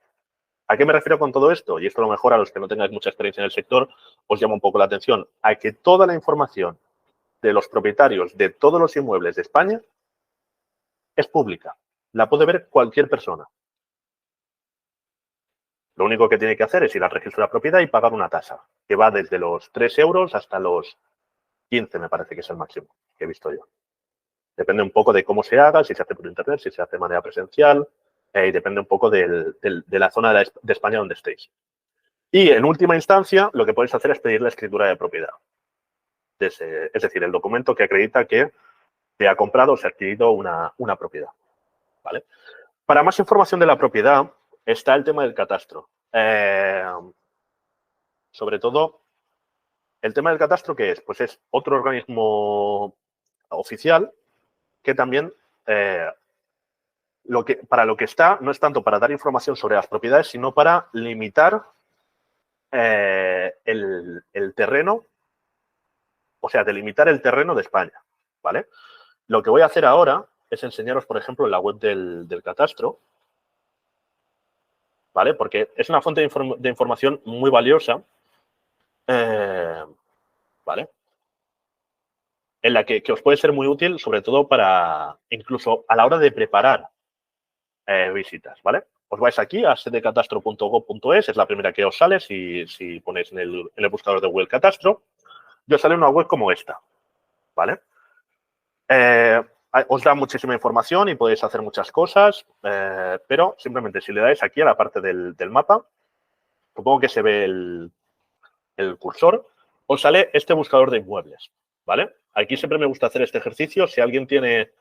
¿A qué me refiero con todo esto? Y esto a lo mejor a los que no tengáis mucha experiencia en el sector os llama un poco la atención. A que toda la información de los propietarios de todos los inmuebles de España es pública. La puede ver cualquier persona. Lo único que tiene que hacer es ir al registro de la propiedad y pagar una tasa, que va desde los 3 euros hasta los 15, me parece que es el máximo que he visto yo. Depende un poco de cómo se haga, si se hace por internet, si se hace de manera presencial, y depende un poco de la zona de España donde estéis. Y en última instancia, lo que podéis hacer es pedir la escritura de propiedad. Es decir, el documento que acredita que se ha comprado o se ha adquirido una propiedad. ¿Vale? Para más información de la propiedad está el tema del catastro. Sobre todo, el tema del catastro, ¿qué es? Pues es otro organismo oficial que también para lo que está no es tanto para dar información sobre las propiedades, sino para limitar el terreno, o sea, delimitar el terreno de España, ¿vale? Lo que voy a hacer ahora es enseñaros, por ejemplo, la web del catastro, ¿vale? Porque es una fuente de información muy valiosa, ¿vale? En la que os puede ser muy útil, sobre todo para, incluso a la hora de preparar visitas, ¿vale? Os vais aquí a sedecatastro.gov.es, es la primera que os sale si ponéis en el buscador de Google Catastro. Y os sale una web como esta, ¿vale? Os da muchísima información y podéis hacer muchas cosas, pero simplemente si le dais aquí a la parte del mapa, supongo que se ve el cursor, os sale este buscador de inmuebles, ¿vale? Aquí siempre me gusta hacer este ejercicio. Si alguien tiene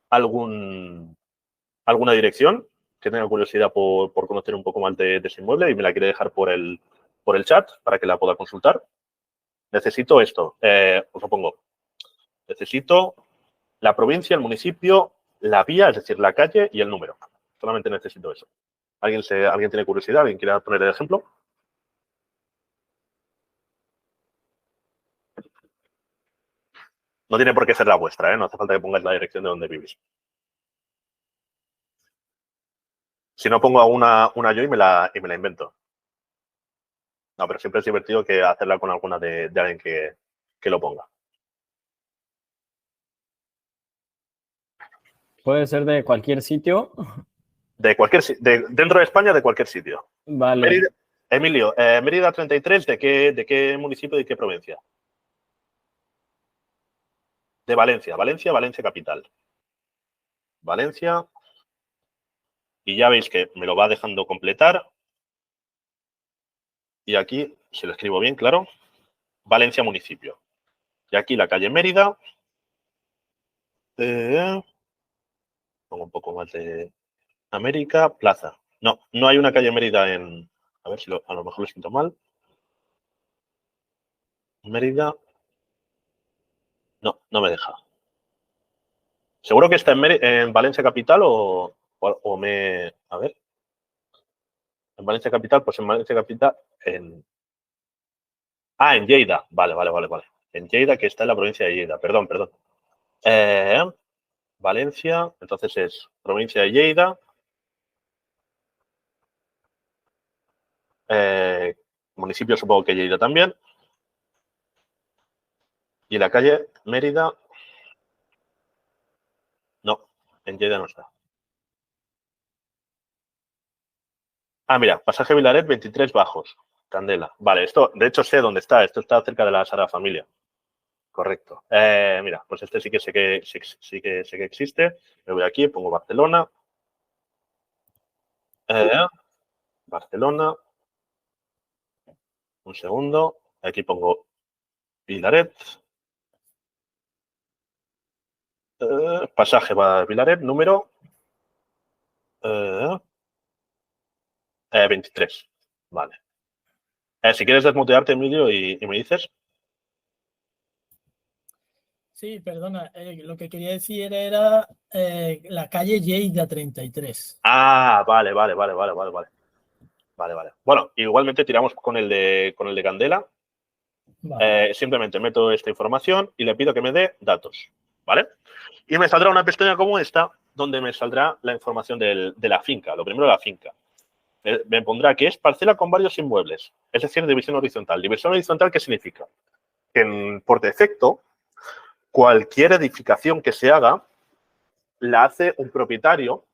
alguna dirección, que tenga curiosidad por conocer un poco más de ese inmueble y me la quiere dejar por el chat para que la pueda consultar. Necesito esto, os lo pongo. Necesito la provincia, el municipio, la vía, es decir, la calle y el número. Solamente necesito eso. ¿Alguien tiene curiosidad? ¿Alguien quiere poner el ejemplo? No tiene por qué ser la vuestra, ¿eh? No hace falta que pongáis la dirección de donde vivís. Si no, pongo una yo y me la invento. No, pero siempre es divertido que hacerla con alguna de alguien que lo ponga. Puede ser de cualquier sitio. Dentro de España, de cualquier sitio. Vale. Emilio, Mérida 33, ¿de qué municipio y de qué provincia? De Valencia. Valencia capital. Valencia. Y ya veis que me lo va dejando completar. Y aquí, si lo escribo bien, claro, Valencia municipio. Y aquí la calle Mérida. Pongo un poco más de América, Plaza. No hay una calle Mérida en... A ver si a lo mejor lo siento mal. Mérida. No me deja. ¿Seguro que está en Valencia capital o me... A ver. En Valencia capital, pues en Valencia capital... en Lleida. Vale. En Lleida, que está en la provincia de Lleida. Perdón. Valencia, entonces es provincia de Lleida. Municipio supongo que Lleida también. Y la calle Mérida... No, en Lleida no está. Mira, pasaje Vilaret 23 Bajos, Candela. Vale, esto, de hecho sé dónde está. Esto está cerca de la Sagrada Familia. Correcto. Mira, pues este sí que sé que existe. Me voy aquí, pongo Barcelona. Barcelona. Un segundo. Aquí pongo Vilaret. Pasaje Vilaret, número 23. Vale. Si quieres desmutearte, Emilio, y me dices. Sí, perdona. Lo que quería decir era la calle Lleida 33. Vale. Bueno, igualmente tiramos con el de Candela. Vale. Simplemente meto esta información y le pido que me dé datos, ¿vale? Y me saldrá una pestaña como esta, donde me saldrá la información de la finca. Lo primero, la finca. me pondrá que es parcela con varios inmuebles, es decir, división horizontal. División horizontal, ¿qué significa? Que por defecto, cualquier edificación que se haga la hace un propietario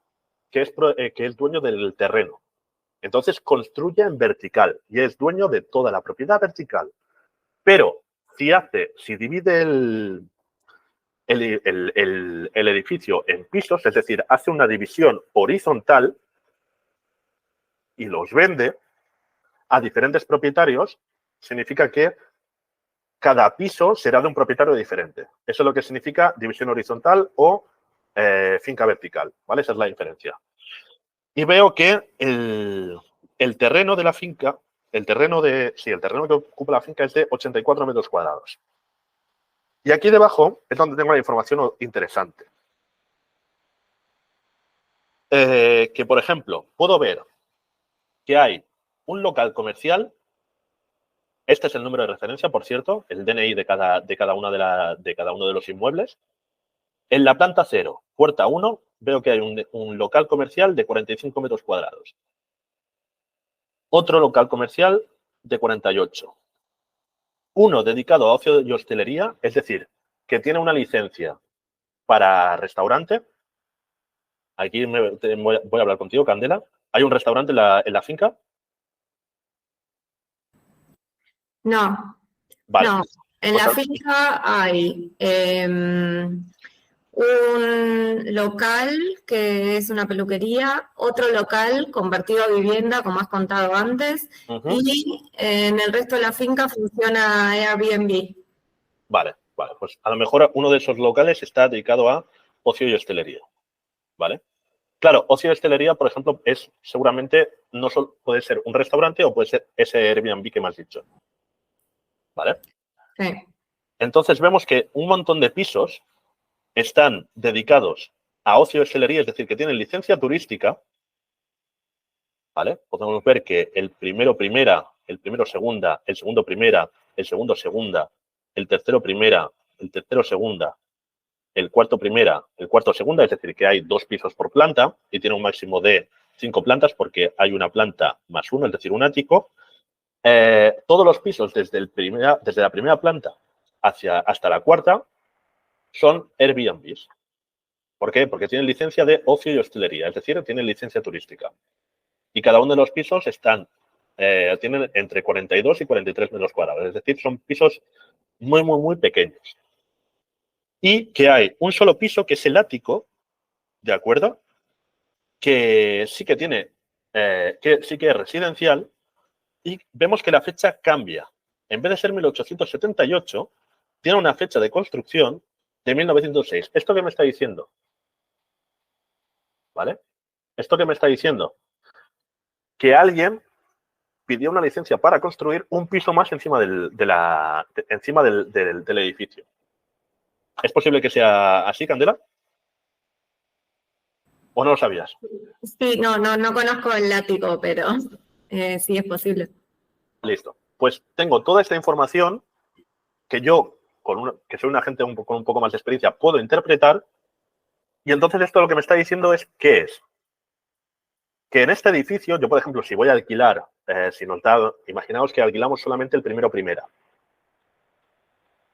que es dueño del terreno. Entonces, construye en vertical y es dueño de toda la propiedad vertical. Pero si divide el edificio en pisos, es decir, hace una división horizontal y los vende a diferentes propietarios, significa que cada piso será de un propietario diferente. Eso es lo que significa división horizontal o finca vertical, ¿vale? Esa es la diferencia. Y veo que el terreno de la finca, el terreno que ocupa la finca es de 84 metros cuadrados. Y aquí debajo es donde tengo la información interesante. Que, por ejemplo, puedo ver que hay un local comercial. Este es el número de referencia, por cierto, el DNI de cada uno de los inmuebles. En la planta 0, puerta 1, veo que hay un local comercial de 45 metros cuadrados. Otro local comercial de 48. Uno dedicado a ocio y hostelería, es decir, que tiene una licencia para restaurante. Aquí voy a hablar contigo, Candela. ¿Hay un restaurante en la finca? No, Vale. no. En Pues la finca hay un local que es una peluquería, otro local convertido a vivienda, como has contado antes, y en el resto de la finca funciona Airbnb. Vale. Pues a lo mejor uno de esos locales está dedicado a ocio y hostelería. ¿Vale? Claro, ocio y hostelería, por ejemplo, es seguramente no solo puede ser un restaurante o puede ser ese Airbnb que me has dicho. ¿Vale? Sí. Entonces vemos que un montón de pisos están dedicados a ocio y hostelería, es decir, que tienen licencia turística. ¿Vale? Podemos ver que el primero primera, el primero segunda, el segundo primera, el segundo segunda, el tercero primera, el tercero segunda, el cuarto primera, el cuarto segunda, es decir, que hay 2 pisos por planta y tiene un máximo de 5 plantas porque hay una planta más 1, es decir, un ático. Todos los pisos desde la primera planta hasta la cuarta son Airbnbs. ¿Por qué? Porque tienen licencia de ocio y hostelería, es decir, tienen licencia turística. Y cada uno de los pisos tienen entre 42 y 43 metros cuadrados, es decir, son pisos muy, muy, muy pequeños. Y que hay un solo piso que es el ático, ¿de acuerdo? Que sí que tiene, que sí que es residencial y vemos que la fecha cambia. En vez de ser 1878, tiene una fecha de construcción de 1906. ¿Esto qué me está diciendo? ¿Vale? ¿Esto qué me está diciendo? Que alguien pidió una licencia para construir un piso más encima del edificio. ¿Es posible que sea así, Candela? ¿O no lo sabías? Sí, no conozco el ático, pero sí es posible. Listo. Pues tengo toda esta información que yo, que soy un agente con un poco más de experiencia, puedo interpretar. Y entonces esto lo que me está diciendo es ¿qué es? Que en este edificio, yo por ejemplo, si voy a alquilar, imaginaos que alquilamos solamente el primero primera.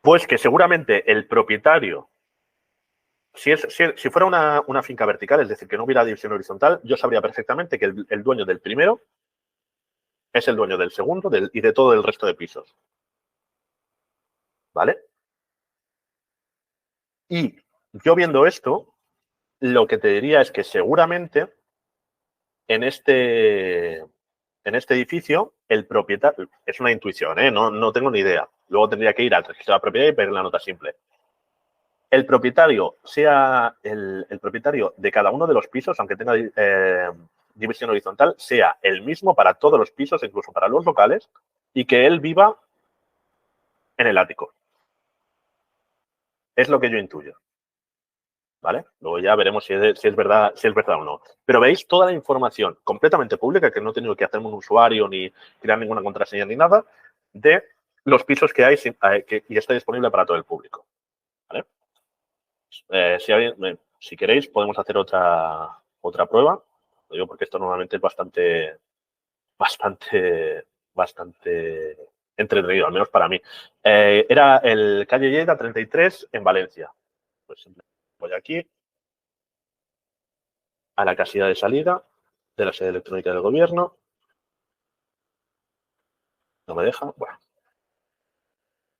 Pues que seguramente el propietario, si fuera una finca vertical, es decir, que no hubiera división horizontal, yo sabría perfectamente que el dueño del primero es el dueño del segundo y de todo el resto de pisos. ¿Vale? Y yo viendo esto, lo que te diría es que seguramente en este edificio, el propietario, es una intuición, no tengo ni idea. Luego tendría que ir al registro de la propiedad y pedir la nota simple. El propietario sea el propietario de cada uno de los pisos, aunque tenga división horizontal, sea el mismo para todos los pisos, incluso para los locales, y que él viva en el ático. Es lo que yo intuyo. ¿Vale? Luego ya veremos si es verdad o no. Pero veis toda la información completamente pública, que no he tenido que hacerme un usuario ni crear ninguna contraseña ni nada, de los pisos que hay y está disponible para todo el público. ¿Vale? Si queréis, podemos hacer otra prueba. Lo digo porque esto normalmente es bastante bastante entretenido, al menos para mí. Era el calle Lleida 33 en Valencia. Pues voy aquí a la casilla de salida de la sede electrónica del gobierno. No me deja. Bueno,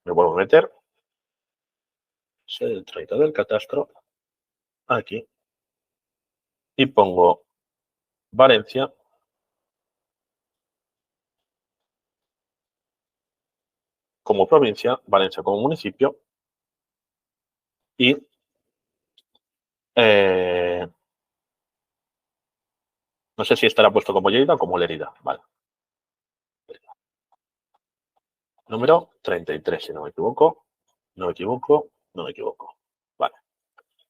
me vuelvo a meter. Sede electrónica del catastro. Aquí. Y pongo Valencia. Como provincia, Valencia como municipio. Y no sé si estará puesto como Lleida o como Lérida. Vale. Número 33, si no me equivoco. No me equivoco. No me equivoco. Vale.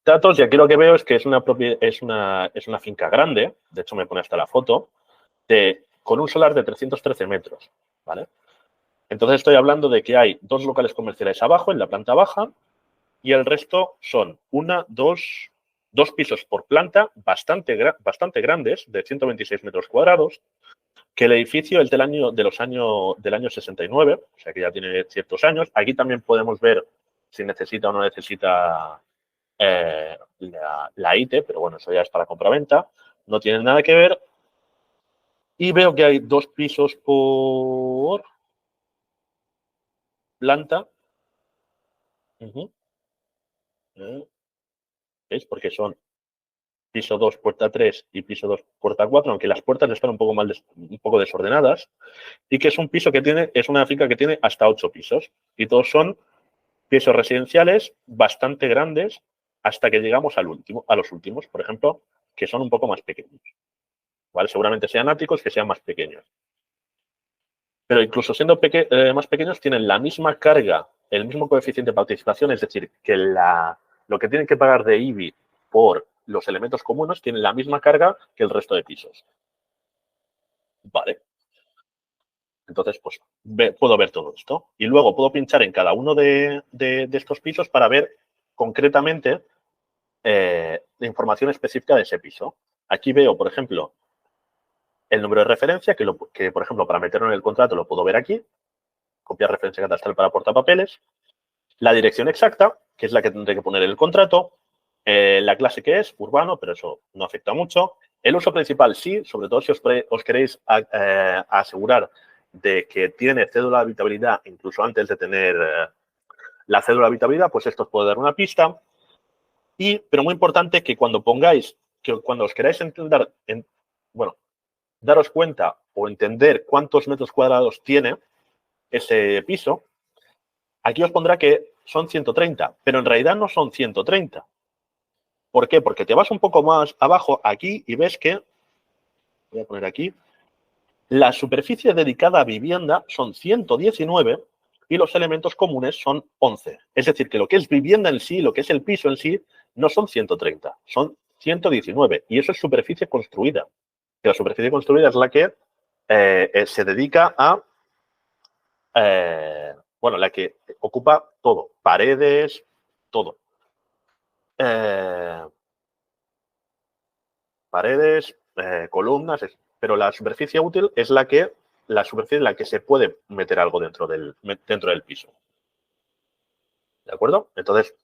Datos, y aquí lo que veo es que es una finca grande. De hecho, me pone hasta la foto. Con un solar de 313 metros. ¿Vale? Entonces estoy hablando de que hay 2 locales comerciales abajo, en la planta baja, y el resto son dos pisos por planta bastante grandes, de 126 metros cuadrados, que el edificio es del año 69, o sea que ya tiene ciertos años. Aquí también podemos ver si necesita o no necesita la ITE, pero bueno, eso ya es para compraventa. No tiene nada que ver. Y veo que hay 2 pisos por planta. ¿Veis? Porque son piso 2, puerta 3 y piso 2, puerta 4, aunque las puertas están un poco desordenadas, y que es un piso es una finca que tiene hasta 8 pisos. Y todos son pisos residenciales bastante grandes hasta que llegamos a los últimos, por ejemplo, que son un poco más pequeños. ¿Vale? Seguramente sean áticos que sean más pequeños. Pero incluso siendo más pequeños tienen la misma carga, el mismo coeficiente de participación, es decir, que lo que tienen que pagar de IBI por los elementos comunes tiene la misma carga que el resto de pisos. Vale. Entonces, pues puedo ver todo esto. Y luego puedo pinchar en cada uno de estos pisos para ver concretamente la información específica de ese piso. Aquí veo, por ejemplo, el número de referencia, que por ejemplo, para meterlo en el contrato lo puedo ver aquí. Copiar referencia catastral para portapapeles. La dirección exacta, que es la que tendré que poner en el contrato. La clase que es, urbano, pero eso no afecta mucho. El uso principal sí, sobre todo si os queréis asegurar de que tiene cédula de habitabilidad, incluso antes de tener la cédula de habitabilidad, pues esto os puede dar una pista. Pero muy importante que cuando os queráis daros cuenta o entender cuántos metros cuadrados tiene ese piso, aquí os pondrá que son 130, pero en realidad no son 130. ¿Por qué? Porque te vas un poco más abajo aquí y ves que, voy a poner aquí, la superficie dedicada a vivienda son 119 y los elementos comunes son 11. Es decir, que lo que es vivienda en sí, lo que es el piso en sí, no son 130, son 119. Y eso es superficie construida. Y la superficie construida es la que se dedica a, la que ocupa todo, paredes, todo. Paredes, columnas, pero la superficie útil es la superficie en la que se puede meter algo dentro del piso. ¿De acuerdo? Entonces,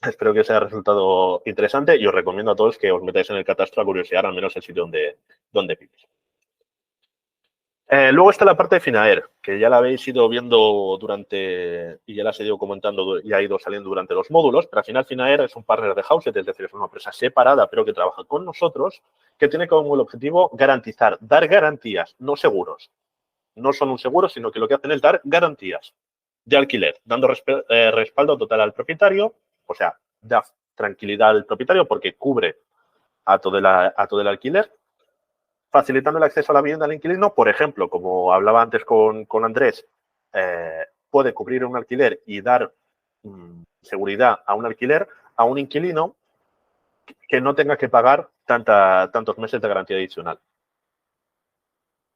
espero que os haya resultado interesante y os recomiendo a todos que os metáis en el catastro a curiosear al menos el sitio donde vives. Luego está la parte de Finaer, que ya la habéis ido viendo y ya la he ido comentando y ha ido saliendo durante los módulos, pero al final Finaer es un partner de Houset, es decir, es una empresa separada, pero que trabaja con nosotros, que tiene como el objetivo dar garantías, no seguros. No son un seguro, sino que lo que hacen es dar garantías de alquiler, dando respaldo total al propietario, o sea, da tranquilidad al propietario porque cubre a todo el alquiler, facilitando el acceso a la vivienda al inquilino, por ejemplo, como hablaba antes con Andrés, puede cubrir un alquiler y dar seguridad a un inquilino que no tenga que pagar tantos meses de garantía adicional.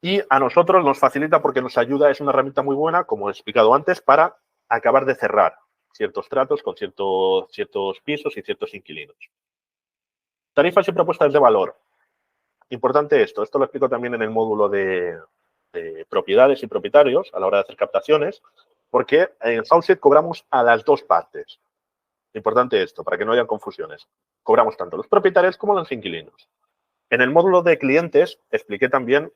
Y a nosotros nos facilita porque nos ayuda, es una herramienta muy buena, como he explicado antes, para acabar de cerrar ciertos tratos con ciertos pisos y ciertos inquilinos. Tarifas y propuestas de valor. Importante esto lo explico también en el módulo de propiedades y propietarios a la hora de hacer captaciones, porque en Houseit cobramos a las dos partes. Importante esto, para que no haya confusiones. Cobramos tanto los propietarios como los inquilinos. En el módulo de clientes expliqué también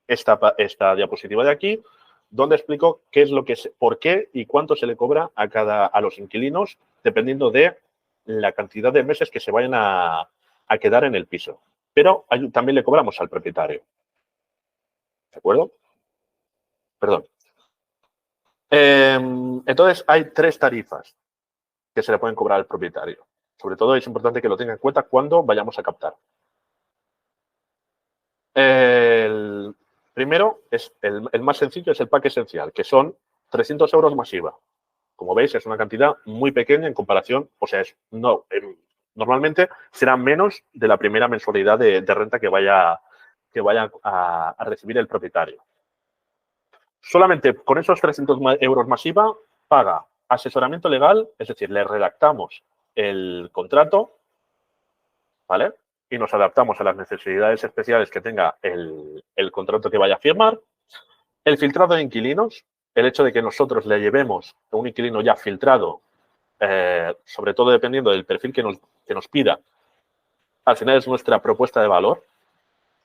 esta diapositiva de aquí, donde explico qué es lo que por qué y cuánto se le cobra a los inquilinos, dependiendo de la cantidad de meses que se vayan a quedar en el piso. Pero también le cobramos al propietario. ¿De acuerdo? Perdón. Entonces, hay 3 tarifas que se le pueden cobrar al propietario. Sobre todo es importante que lo tenga en cuenta cuando vayamos a captar. El primero, el más sencillo, es el pack esencial, que son 300 euros más IVA. Como veis, es una cantidad muy pequeña en comparación, o sea, normalmente será menos de la primera mensualidad de renta que vaya a recibir el propietario. Solamente con esos 300 euros más IVA paga asesoramiento legal, es decir, le redactamos el contrato, ¿vale? Y nos adaptamos a las necesidades especiales que tenga el contrato que vaya a firmar. El filtrado de inquilinos, el hecho de que nosotros le llevemos un inquilino ya filtrado, sobre todo dependiendo del perfil que nos pida, al final es nuestra propuesta de valor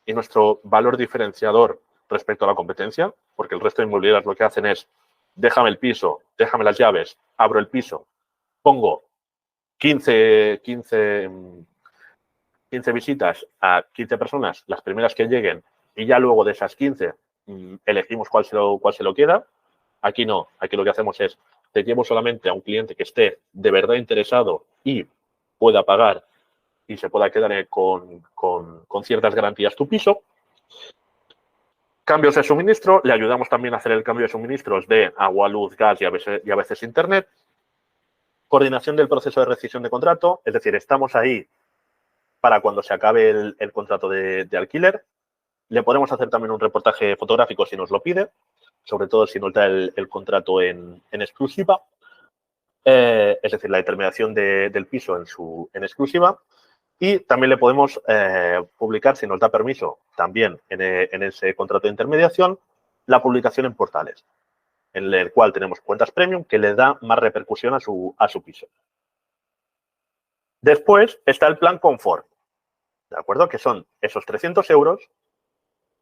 y nuestro valor diferenciador respecto a la competencia, porque el resto de inmobiliarias lo que hacen es déjame el piso, déjame las llaves, abro el piso, pongo 15 visitas a 15 personas, las primeras que lleguen, y ya luego de esas 15 elegimos cuál se lo queda. Aquí no, aquí lo que hacemos es te llevo solamente a un cliente que esté de verdad interesado y pueda pagar y se pueda quedar con ciertas garantías tu piso. Cambios de suministro, le ayudamos también a hacer el cambio de suministros de agua, luz, gas y a veces internet. Coordinación del proceso de rescisión de contrato, es decir, estamos ahí para cuando se acabe el contrato de alquiler. Le podemos hacer también un reportaje fotográfico si nos lo pide, sobre todo si nos da el contrato en exclusiva, es decir, la determinación del piso en exclusiva. Y también le podemos publicar, si nos da permiso, también en ese contrato de intermediación, la publicación en portales, en el cual tenemos cuentas premium que le da más repercusión a su piso. Después está el plan confort, ¿de acuerdo? Que son esos 300 euros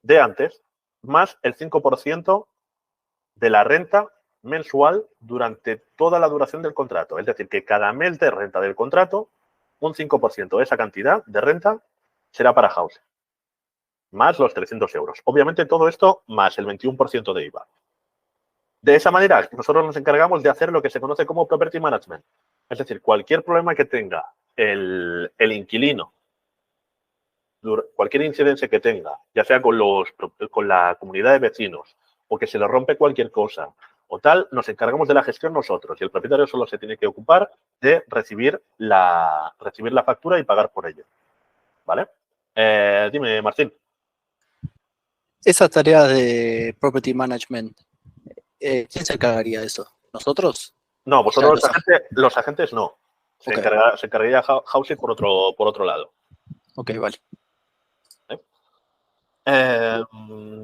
de antes, más el 5% de la renta mensual durante toda la duración del contrato. Es decir, que cada mes de renta del contrato, un 5% de esa cantidad de renta será para house, más los 300 euros. Obviamente todo esto más el 21% de IVA. De esa manera, nosotros nos encargamos de hacer lo que se conoce como property management. Es decir, cualquier problema que tenga el inquilino, cualquier incidencia que tenga, ya sea con la comunidad de vecinos o que se le rompe cualquier cosa o tal, nos encargamos de la gestión nosotros y el propietario solo se tiene que ocupar de recibir la factura y pagar por ello. ¿Vale? Dime, Martín. Esa tarea de property management, ¿quién se encargaría de eso? ¿Nosotros? No, vosotros los agentes no. Se Okay. encargaría Houseit por otro lado. Ok, vale.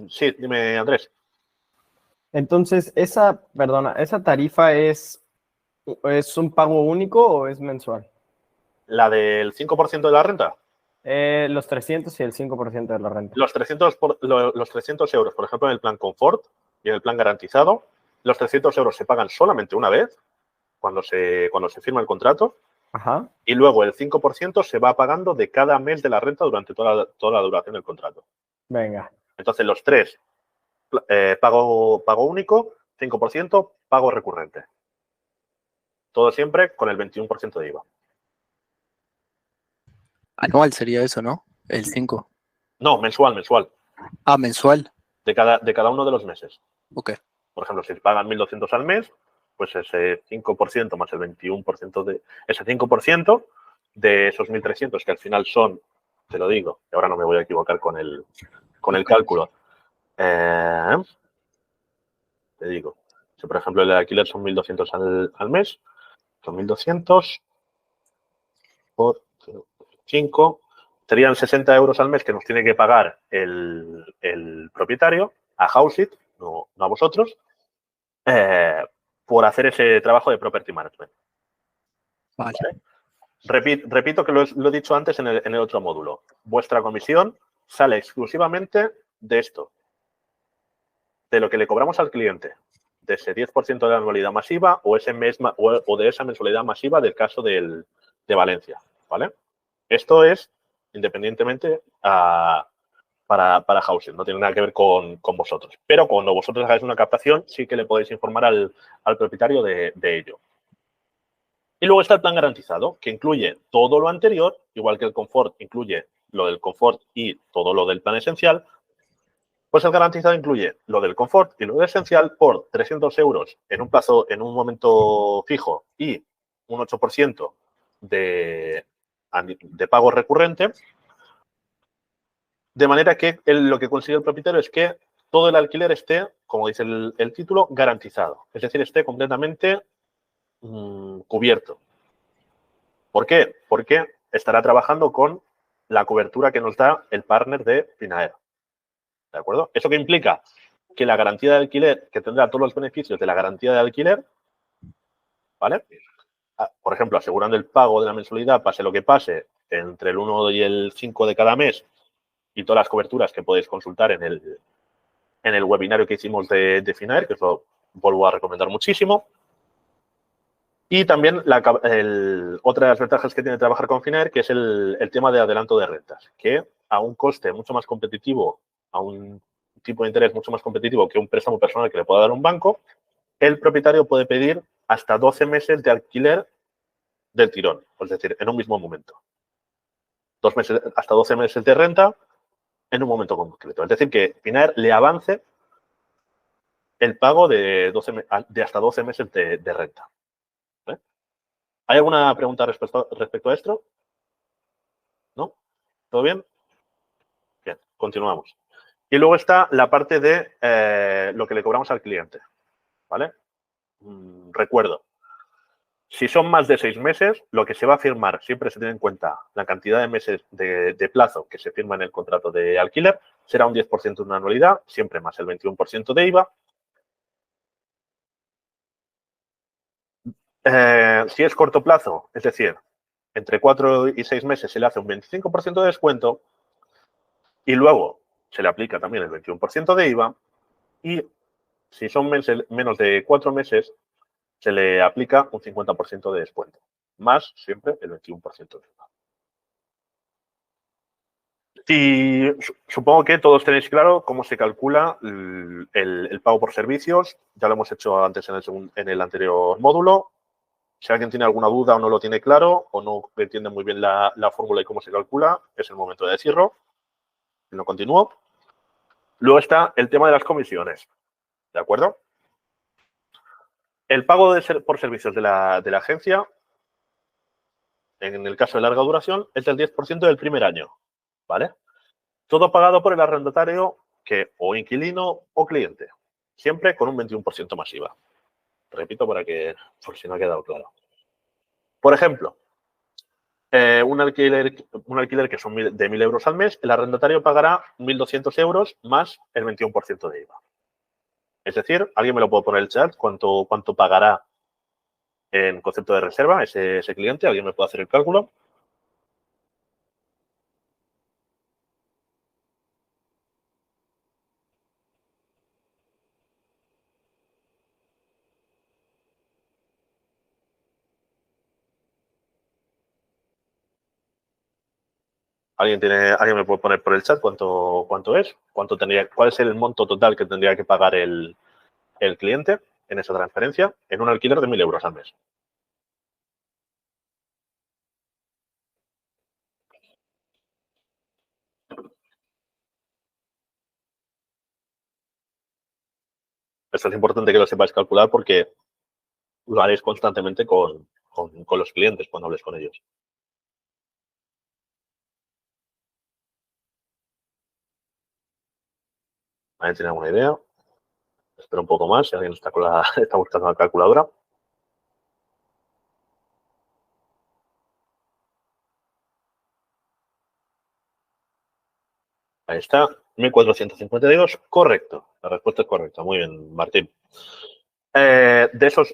Sí, dime, Andrés. Entonces, esa tarifa ¿es un pago único o es mensual? ¿La del 5% de la renta? Los 300 y el 5% de la renta. Los 300 euros, por ejemplo, en el plan confort y en el plan garantizado, los 300 euros se pagan solamente una vez, cuando se firma el contrato. Ajá. Y luego el 5% se va pagando de cada mes de la renta durante toda la duración del contrato. Venga. Entonces, los 3, pago único, 5%, pago recurrente. Todo siempre con el 21% de IVA. Anual sería eso, ¿no? El 5. No, mensual. Ah, mensual. De cada uno de los meses. Ok. Por ejemplo, si pagan 1.200 al mes, pues ese 5% más el 21% ese 5% de esos 1.300, que al final son, te lo digo, y ahora no me voy a equivocar con el cálculo. Te digo, si por ejemplo el de alquiler son 1.200 al mes, son 1.200 por 5, serían 60 euros al mes que nos tiene que pagar el propietario a Houseit, no a vosotros, por hacer ese trabajo de property management. Vale. Repito que lo he dicho antes en el otro módulo. Vuestra comisión sale exclusivamente de esto, de lo que le cobramos al cliente, de ese 10% de la anualidad masiva o de esa mensualidad masiva del caso de Valencia, ¿vale? Esto es independientemente para Houseit, no tiene nada que ver con vosotros. Pero cuando vosotros hagáis una captación, sí que le podéis informar al propietario de ello. Y luego está el plan garantizado, que incluye todo lo anterior, igual que el confort incluye lo del confort y todo lo del plan esencial. Pues el garantizado incluye lo del confort y lo del esencial por 300 euros en un momento fijo y un 8% de pago recurrente. De manera que lo que consigue el propietario es que todo el alquiler esté, como dice el título, garantizado. Es decir, esté completamente cubierto. ¿Por qué? Porque estará trabajando con la cobertura que nos da el partner de Finaer. ¿De acuerdo? ¿Eso qué implica? Que la garantía de alquiler, que tendrá todos los beneficios de la garantía de alquiler, ¿vale? Por ejemplo, asegurando el pago de la mensualidad, pase lo que pase, entre el 1 y el 5 de cada mes, y todas las coberturas que podéis consultar en el webinario que hicimos de Finaer, que os lo vuelvo a recomendar muchísimo. Y también otra de las ventajas que tiene trabajar con Finaer, que es el tema de adelanto de rentas, que a un coste mucho más competitivo, a un tipo de interés mucho más competitivo que un préstamo personal que le pueda dar un banco, el propietario puede pedir hasta 12 meses de alquiler del tirón, es decir, en un mismo momento. Hasta 12 meses de renta en un momento concreto. Es decir, que Finaer le avance el pago de hasta 12 meses de renta. ¿Hay alguna pregunta respecto a esto? ¿No? ¿Todo bien? Bien, continuamos. Y luego está la parte de lo que le cobramos al cliente. ¿Vale? Recuerdo, si son más de 6 meses, lo que se va a firmar, siempre se tiene en cuenta la cantidad de meses de plazo que se firma en el contrato de alquiler, será un 10% de una anualidad, siempre más el 21% de IVA. Si es corto plazo, es decir, entre 4 y 6 meses se le hace un 25% de descuento y luego se le aplica también el 21% de IVA y si son menos de 4 meses se le aplica un 50% de descuento, más siempre el 21% de IVA. Y supongo que todos tenéis claro cómo se calcula el pago por servicios. Ya lo hemos hecho antes en el anterior módulo. Si alguien tiene alguna duda o no lo tiene claro o no entiende muy bien la fórmula y cómo se calcula, es el momento de decirlo. Si no, continúo. Luego está el tema de las comisiones. ¿De acuerdo? El pago por servicios de la agencia, en el caso de larga duración, es del 10% del primer año. ¿Vale? Todo pagado por el arrendatario o inquilino o cliente. Siempre con un 21% más IVA. Repito por si no ha quedado claro. Por ejemplo, un alquiler que son de 1.000 euros al mes, el arrendatario pagará 1.200 euros más el 21% de IVA. Es decir, alguien me lo puede poner en el chat, cuánto pagará en concepto de reserva ese cliente. ¿Alguien me puede hacer el cálculo? ¿Alguien me puede poner por el chat cuánto es? ¿Cuál es el monto total que tendría que pagar el cliente en esa transferencia en un alquiler de 1.000 euros al mes? Esto es importante que lo sepáis calcular porque lo haréis constantemente con los clientes cuando hables con ellos. ¿Alguien tiene alguna idea? Espero un poco más si alguien está buscando la calculadora. Ahí está, 1.452, correcto. La respuesta es correcta. Muy bien, Martín. Eso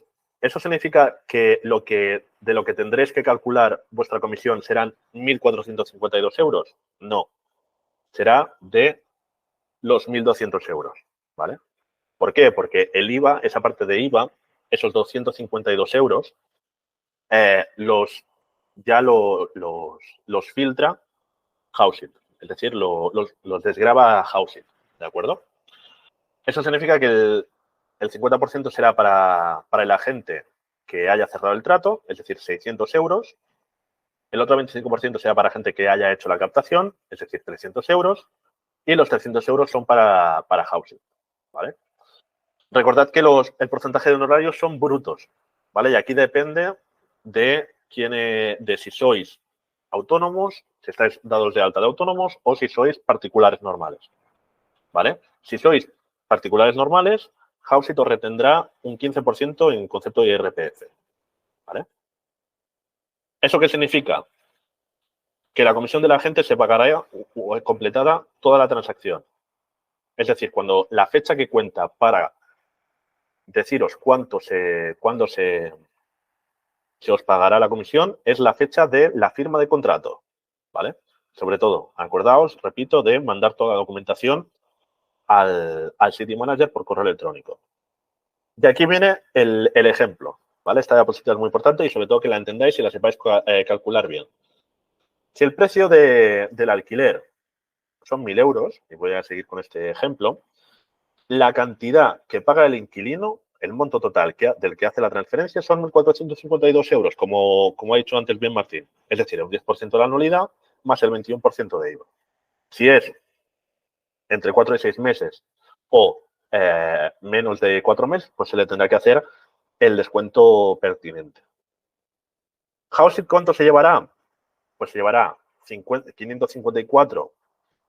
significa que de lo que tendréis que calcular vuestra comisión serán 1.452 euros. No, será de los 1.200 euros, ¿vale? ¿Por qué? Porque el IVA, esa parte de IVA, esos 252 euros, los filtra Housing, es decir, los desgrava Housing, ¿de acuerdo? Eso significa que el 50% será para el agente que haya cerrado el trato, es decir, 600 euros. El otro 25% será para gente que haya hecho la captación, es decir, 300 euros. Y los 300 euros son para Housing, ¿vale? Recordad que el porcentaje de honorarios son brutos, ¿vale? Y aquí depende de si sois autónomos, si estáis dados de alta de autónomos o si sois particulares normales, ¿vale? Si sois particulares normales, Housing os retendrá un 15% en concepto de IRPF, ¿vale? ¿Eso qué significa? Que la comisión de la agente se pagará completada toda la transacción. Es decir, cuando la fecha que cuenta para deciros cuándo se os pagará la comisión es la fecha de la firma de contrato, ¿vale? Sobre todo, acordaos, repito, de mandar toda la documentación al City Manager por correo electrónico. De aquí viene el ejemplo, ¿vale? Esta diapositiva es muy importante y sobre todo que la entendáis y la sepáis calcular bien. Si el precio del alquiler son 1.000 euros, y voy a seguir con este ejemplo, la cantidad que paga el inquilino, el monto total del que hace la transferencia son 1.452 euros, como ha dicho antes bien Martín. Es decir, un 10% de la anualidad más el 21% de IVA. Si es entre 4 y 6 meses o menos de 4 meses, pues se le tendrá que hacer el descuento pertinente. Housing, ¿cuánto se llevará? Pues se llevará 554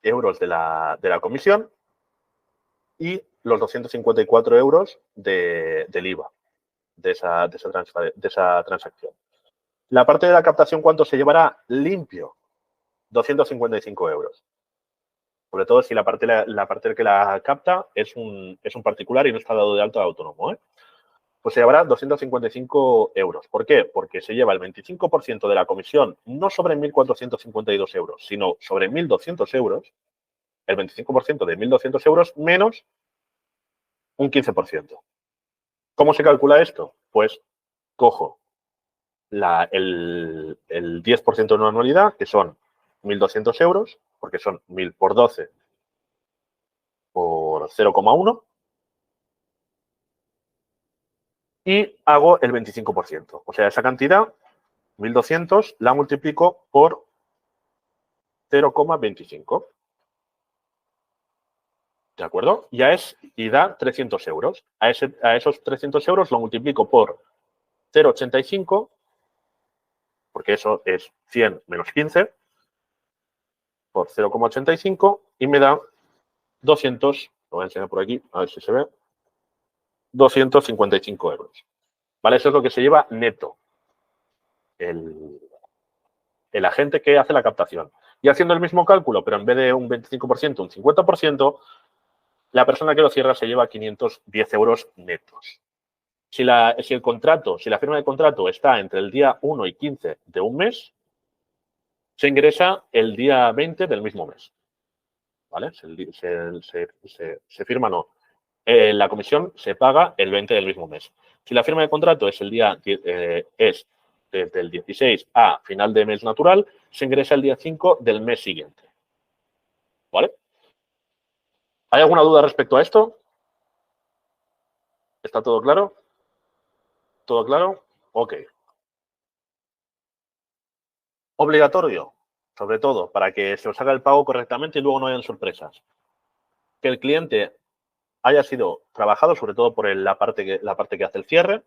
euros de la comisión y los 254 euros del IVA de esa transacción. La parte de la captación, ¿cuánto se llevará? Limpio, 255 euros. Sobre todo si la parte que la capta es un particular y no está dado de alta de autónomo, ¿eh? Pues se llevará 255 euros. ¿Por qué? Porque se lleva el 25% de la comisión, no sobre 1.452 euros, sino sobre 1.200 euros, el 25% de 1.200 euros menos un 15%. ¿Cómo se calcula esto? Pues cojo el 10% de una anualidad, que son 1.200 euros, porque son 1.000 por 12 por 0,1, y hago el 25%. O sea, esa cantidad, 1.200, la multiplico por 0,25. ¿De acuerdo? Y da 300 euros. A esos 300 euros lo multiplico por 0,85, porque eso es 100 menos 15, por 0,85 y me da 200, lo voy a enseñar por aquí, a ver si se ve, 255 euros. ¿Vale? Eso es lo que se lleva neto el agente que hace la captación. Y haciendo el mismo cálculo, pero en vez de un 25%, un 50%, la persona que lo cierra se lleva 510 euros netos. Si la firma de contrato está entre el día 1 y 15 de un mes, se ingresa el día 20 del mismo mes. ¿Vale? Se firma, no. La comisión se paga el 20 del mismo mes. Si la firma de contrato es desde el 16 a final de mes natural, se ingresa el día 5 del mes siguiente. ¿Vale? ¿Hay alguna duda respecto a esto? ¿Está todo claro? ¿Todo claro? Ok. Obligatorio, sobre todo, para que se os haga el pago correctamente y luego no hayan sorpresas. Que el cliente haya sido trabajado, sobre todo por la parte que hace el cierre,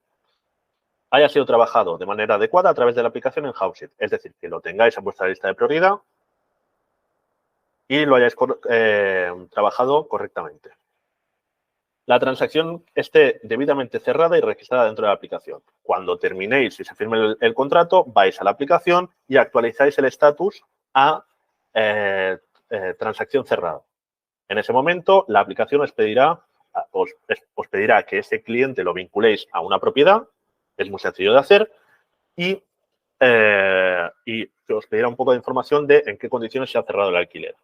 haya sido trabajado de manera adecuada a través de la aplicación en Housing. Es decir, que lo tengáis en vuestra lista de prioridad y lo hayáis trabajado correctamente. La transacción esté debidamente cerrada y registrada dentro de la aplicación. Cuando terminéis y se firme el contrato, vais a la aplicación y actualizáis el estatus a transacción cerrada. En ese momento, la aplicación os pedirá que ese cliente lo vinculéis a una propiedad, es muy sencillo de hacer, y os pedirá un poco de información de en qué condiciones se ha cerrado el alquiler.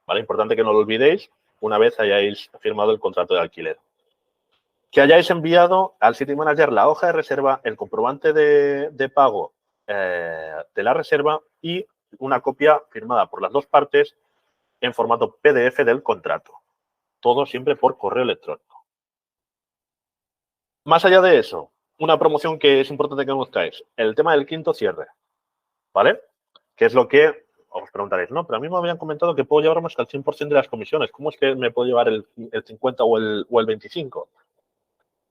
¿Vale? Importante que no lo olvidéis una vez hayáis firmado el contrato de alquiler. Que hayáis enviado al City Manager la hoja de reserva, el comprobante de pago de la reserva y una copia firmada por las dos partes en formato PDF del contrato. Todo siempre por correo electrónico. Más allá de eso, una promoción que es importante que conozcáis, el tema del quinto cierre, ¿vale? Que es lo que os preguntaréis, no, pero a mí me habían comentado que puedo llevarme hasta el 100% de las comisiones. ¿Cómo es que me puedo llevar el 50 o el 25?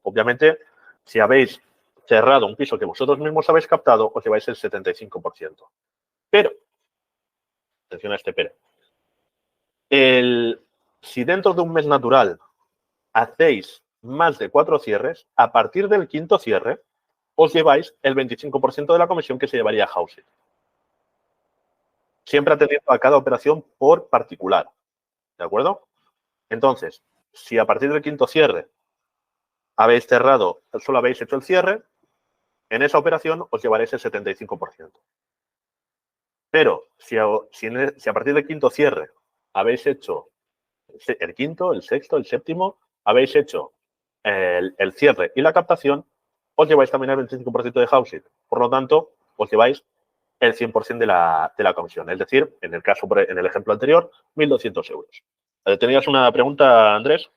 Obviamente, si habéis cerrado un piso que vosotros mismos habéis captado, os lleváis el 75%. Pero, atención a este pero, si dentro de un mes natural hacéis más de 4 cierres, a partir del quinto cierre, os lleváis el 25% de la comisión que se llevaría Housing. Siempre atendiendo a cada operación por particular. ¿De acuerdo? Entonces, si a partir del quinto cierre habéis cerrado, solo habéis hecho el cierre, en esa operación os llevaréis el 75%. Pero si a partir del quinto cierre habéis hecho el quinto, el sexto, el séptimo, habéis hecho el cierre y la captación, os lleváis también el 25% de Housing. Por lo tanto, os lleváis el 100% de la comisión. Es decir, en el ejemplo anterior, 1.200 euros. ¿Tenías una pregunta, Andrés?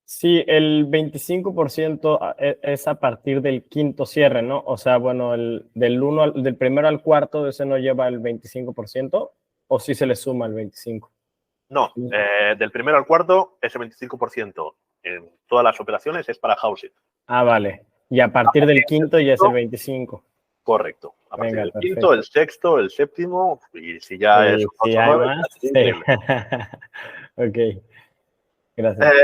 Sí, el 25% es a partir del quinto cierre, ¿no? O sea, bueno, del primero al cuarto, ¿ese no lleva el 25%? ¿O sí se le suma el 25%? No, del primero al cuarto, ese 25% en todas las operaciones es para Housing. Ah, vale. Y a partir del quinto ya es el 25%. Correcto. A partir Venga, del perfecto. quinto, el sexto, el séptimo, y si ya es un 8 hay 9, más, ya sí. Ok. Gracias.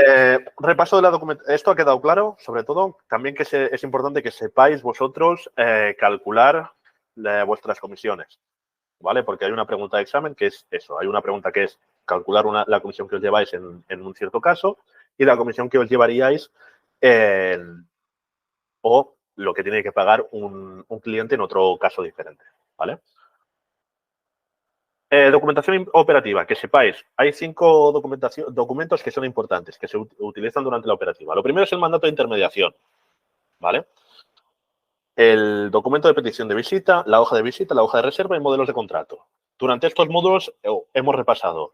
Repaso de la documentación. Esto ha quedado claro, sobre todo. También que es importante que sepáis vosotros calcular vuestras comisiones, ¿vale? Porque hay una pregunta de examen que es eso. Hay una pregunta que es calcular la comisión que os lleváis en un cierto caso y la comisión que os llevaríais o lo que tiene que pagar un cliente en otro caso diferente, ¿vale? Documentación operativa, que sepáis, hay 5 documentos que son importantes, que se utilizan durante la operativa. Lo primero es el mandato de intermediación, ¿vale? El documento de petición de visita, la hoja de reserva y modelos de contrato. Durante estos módulos hemos repasado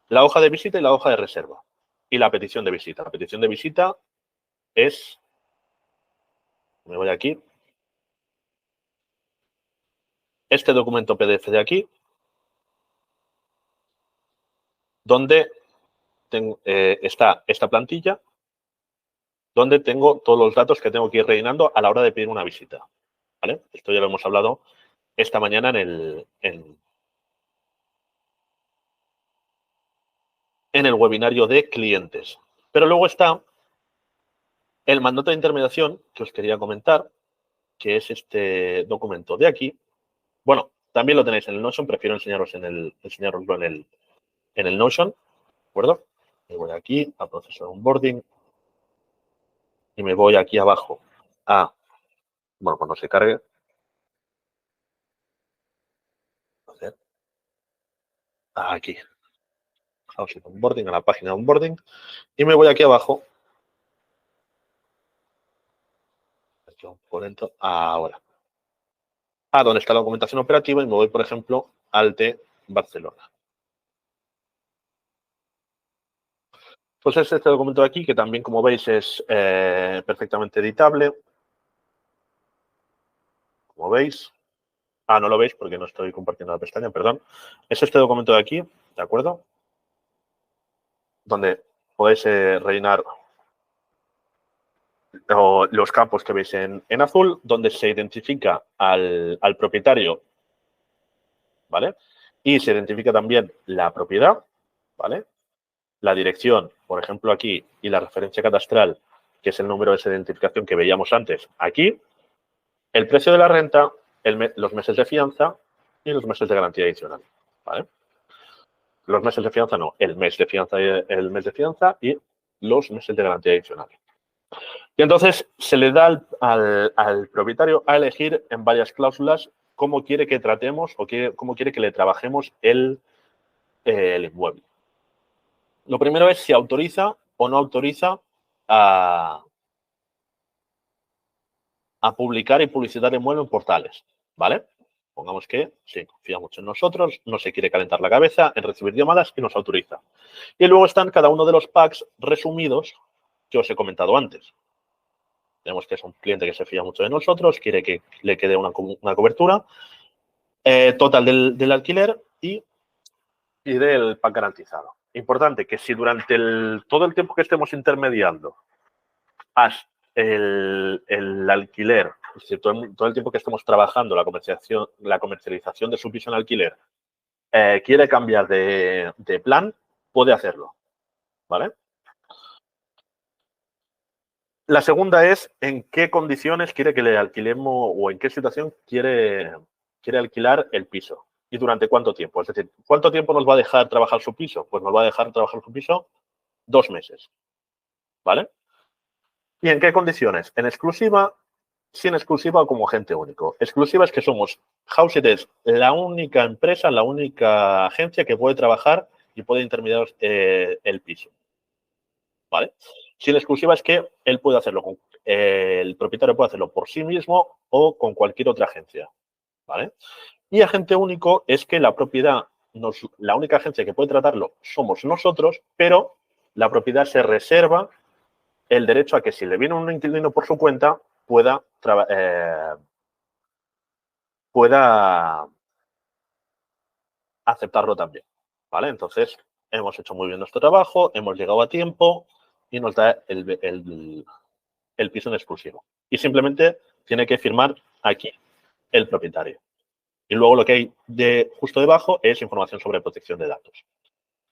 la hoja de visita y la hoja de reserva y la petición de visita. La petición de visita es, me voy aquí, este documento PDF de aquí, donde está esta plantilla, donde tengo todos los datos que tengo que ir rellenando a la hora de pedir una visita, ¿vale? Esto ya lo hemos hablado esta mañana en el webinario de clientes. Pero luego está el mandato de intermediación que os quería comentar, que es este documento de aquí. Bueno, también lo tenéis en el Notion, prefiero enseñaroslo en el Notion, ¿de acuerdo? Me voy aquí a proceso de onboarding y me voy aquí abajo a, bueno, cuando se cargue, aquí, Housing Onboarding, a la página de onboarding, y me voy aquí abajo, ahora, a donde está la documentación operativa y me voy, por ejemplo, al de Barcelona. Pues es este documento de aquí, que también, como veis, es perfectamente editable. Como veis. Ah, no lo veis porque no estoy compartiendo la pestaña, perdón. Es este documento de aquí, ¿de acuerdo? Donde podéis rellenar los campos que veis en azul, donde se identifica al propietario, ¿vale? Y se identifica también la propiedad, ¿vale? La dirección, por ejemplo, aquí, y la referencia catastral, que es el número de esa identificación que veíamos antes, aquí. El precio de la renta, los meses de fianza y los meses de garantía adicional, ¿vale? los meses de fianza no, el mes de fianza y los meses de garantía adicional. Y entonces se le da al propietario a elegir en varias cláusulas cómo quiere que tratemos o cómo quiere que le trabajemos el inmueble. Lo primero es si autoriza o no autoriza a publicar y publicitar el inmueble en portales, ¿vale? Pongamos que sí, confía mucho en nosotros, no se quiere calentar la cabeza en recibir llamadas y nos autoriza. Y luego están cada uno de los packs resumidos que os he comentado antes. Tenemos que es un cliente que se fía mucho de nosotros, quiere que le quede una cobertura total del alquiler y del pack garantizado. Importante que si durante todo el tiempo que estemos intermediando el alquiler, es decir, todo el tiempo que estemos trabajando la comercialización de su piso en alquiler, quiere cambiar de plan, puede hacerlo, ¿vale? La segunda es en qué condiciones quiere que le alquilemos o en qué situación quiere alquilar el piso y durante cuánto tiempo. Es decir, ¿cuánto tiempo nos va a dejar trabajar su piso? Pues nos va a dejar trabajar su piso 2 meses, ¿vale? ¿Y en qué condiciones? En exclusiva, sin exclusiva o como agente único. Exclusiva es que somos Houseit es la única empresa, la única agencia que puede trabajar y puede intermediar el piso, ¿vale? Sin exclusiva es que él puede hacerlo, el propietario puede hacerlo por sí mismo o con cualquier otra agencia, ¿vale? Y agente único es que la propiedad, la única agencia que puede tratarlo somos nosotros, pero la propiedad se reserva el derecho a que si le viene un inquilino por su cuenta pueda aceptarlo también, ¿vale? Entonces, hemos hecho muy bien nuestro trabajo, hemos llegado a tiempo y nos da el piso en exclusivo. Y simplemente tiene que firmar aquí el propietario. Y luego lo que hay justo debajo es información sobre protección de datos.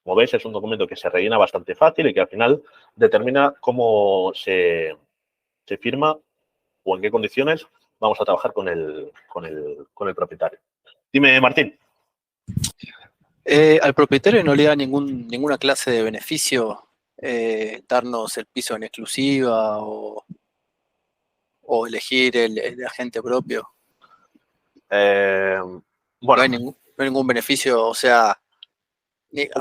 Como veis, es un documento que se rellena bastante fácil y que al final determina cómo se firma o en qué condiciones vamos a trabajar con el propietario. Dime, Martín. Al propietario no le da ninguna clase de beneficio darnos el piso en exclusiva o elegir el agente propio. Bueno. No hay ningún beneficio, o sea,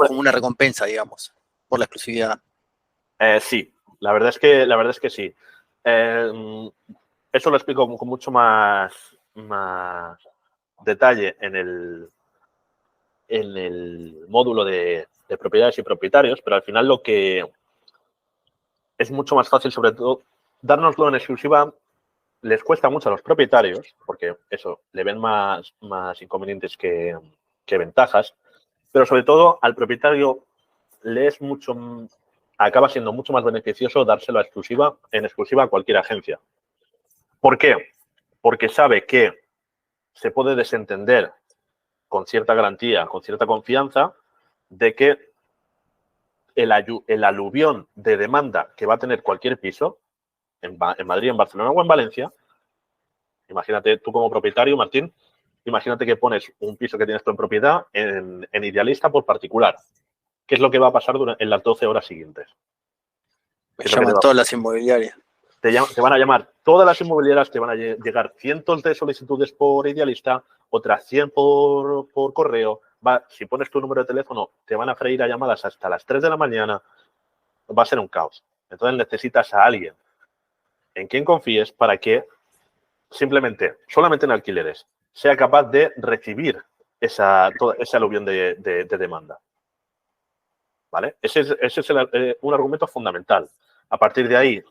como una recompensa, digamos, por la exclusividad. Sí, la verdad es que sí. Eso lo explico con mucho más detalle en el módulo de propiedades y propietarios, pero al final lo que es mucho más fácil, sobre todo, dárnoslo en exclusiva les cuesta mucho a los propietarios, porque eso, le ven más inconvenientes que ventajas, pero sobre todo al propietario le es acaba siendo mucho más beneficioso dárselo en exclusiva a cualquier agencia. ¿Por qué? Porque sabe que se puede desentender con cierta garantía, con cierta confianza, de que el aluvión de demanda que va a tener cualquier piso en Madrid, en Barcelona o en Valencia, imagínate tú como propietario, Martín, imagínate que pones un piso que tienes tú en propiedad en Idealista por particular. ¿Qué es lo que va a pasar en las 12 horas siguientes? Me llaman todas las inmobiliarias. Te van a llamar todas las inmobiliarias, te van a llegar cientos de solicitudes por Idealista, otras 100 por correo. Si pones tu número de teléfono, te van a freír a llamadas hasta las 3 de la mañana. Va a ser un caos. Entonces necesitas a alguien en quien confíes para que solamente en alquileres, sea capaz de recibir ese aluvión de demanda. ¿Vale? Ese es un argumento fundamental. A partir de ahí,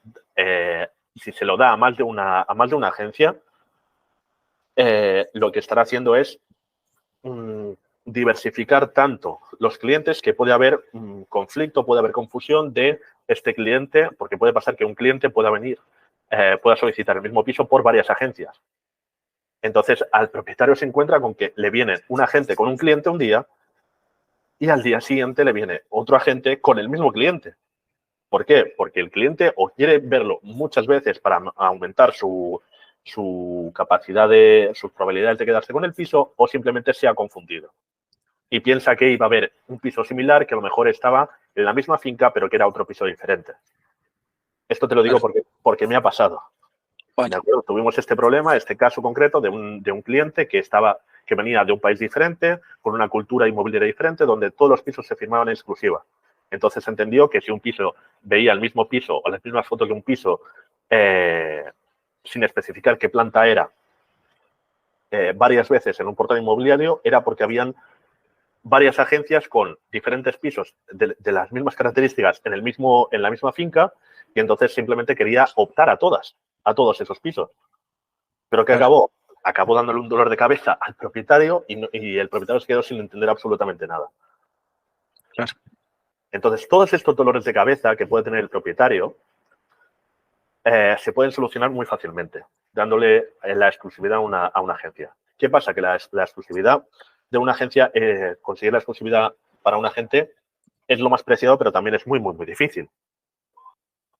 si se lo da a más de una agencia, lo que estará haciendo es diversificar tanto los clientes que puede haber conflicto, puede haber confusión de este cliente, porque puede pasar que un cliente pueda solicitar el mismo piso por varias agencias. Entonces, al propietario se encuentra con que le viene un agente con un cliente un día y al día siguiente le viene otro agente con el mismo cliente. ¿Por qué? Porque el cliente o quiere verlo muchas veces para aumentar su capacidad sus probabilidades de quedarse con el piso o simplemente se ha confundido. y piensa que iba a haber un piso similar que a lo mejor estaba en la misma finca, pero que era otro piso diferente. Esto te lo digo porque me ha pasado. Bueno. ¿De acuerdo? Tuvimos este problema, este caso concreto de un cliente que venía de un país diferente, con una cultura inmobiliaria diferente, donde todos los pisos se firmaban en exclusiva. Entonces entendió que si un piso veía el mismo piso o las mismas fotos de un piso sin especificar qué planta era varias veces en un portal inmobiliario, era porque habían varias agencias con diferentes pisos de las mismas características en la misma finca, y entonces simplemente quería optar a todos esos pisos. Pero que acabó dándole un dolor de cabeza al propietario y el propietario se quedó sin entender absolutamente nada. Claro. Entonces, todos estos dolores de cabeza que puede tener el propietario se pueden solucionar muy fácilmente, dándole la exclusividad a una agencia. ¿Qué pasa? Que la exclusividad de una agencia, conseguir la exclusividad para un agente es lo más preciado, pero también es muy, muy, muy difícil.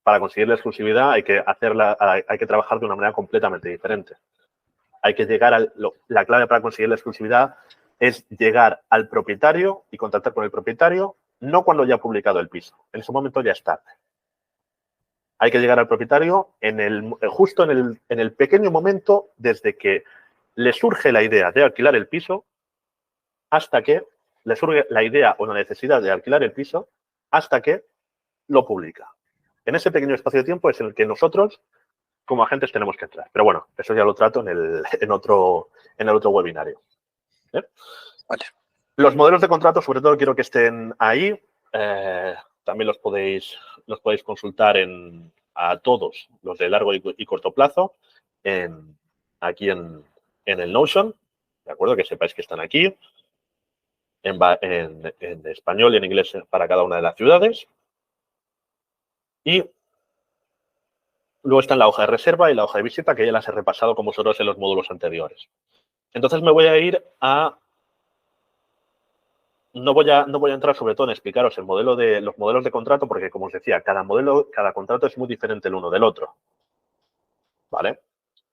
Para conseguir la exclusividad hay que trabajar de una manera completamente diferente. Hay que llegar la clave para conseguir la exclusividad es llegar al propietario y contactar con el propietario, no cuando ya ha publicado el piso. En ese momento ya es tarde. Hay que llegar al propietario justo en el pequeño momento desde que le surge la idea de alquilar el piso hasta que le surge la idea o la necesidad de alquilar el piso hasta que lo publica. En ese pequeño espacio de tiempo es en el que nosotros, como agentes, tenemos que entrar. Pero bueno, eso ya lo trato en el otro webinario. Vale. Los modelos de contrato, sobre todo, quiero que estén ahí. También los podéis consultar a todos, los de largo y corto plazo, aquí en el Notion, ¿de acuerdo? Que sepáis que están aquí, en español y en inglés para cada una de las ciudades. Y luego está en la hoja de reserva y la hoja de visita, que ya las he repasado con vosotros en los módulos anteriores. Entonces me voy a ir a... No voy a entrar sobre todo en explicaros los modelos de contrato, porque como os decía, cada contrato es muy diferente el uno del otro. ¿Vale?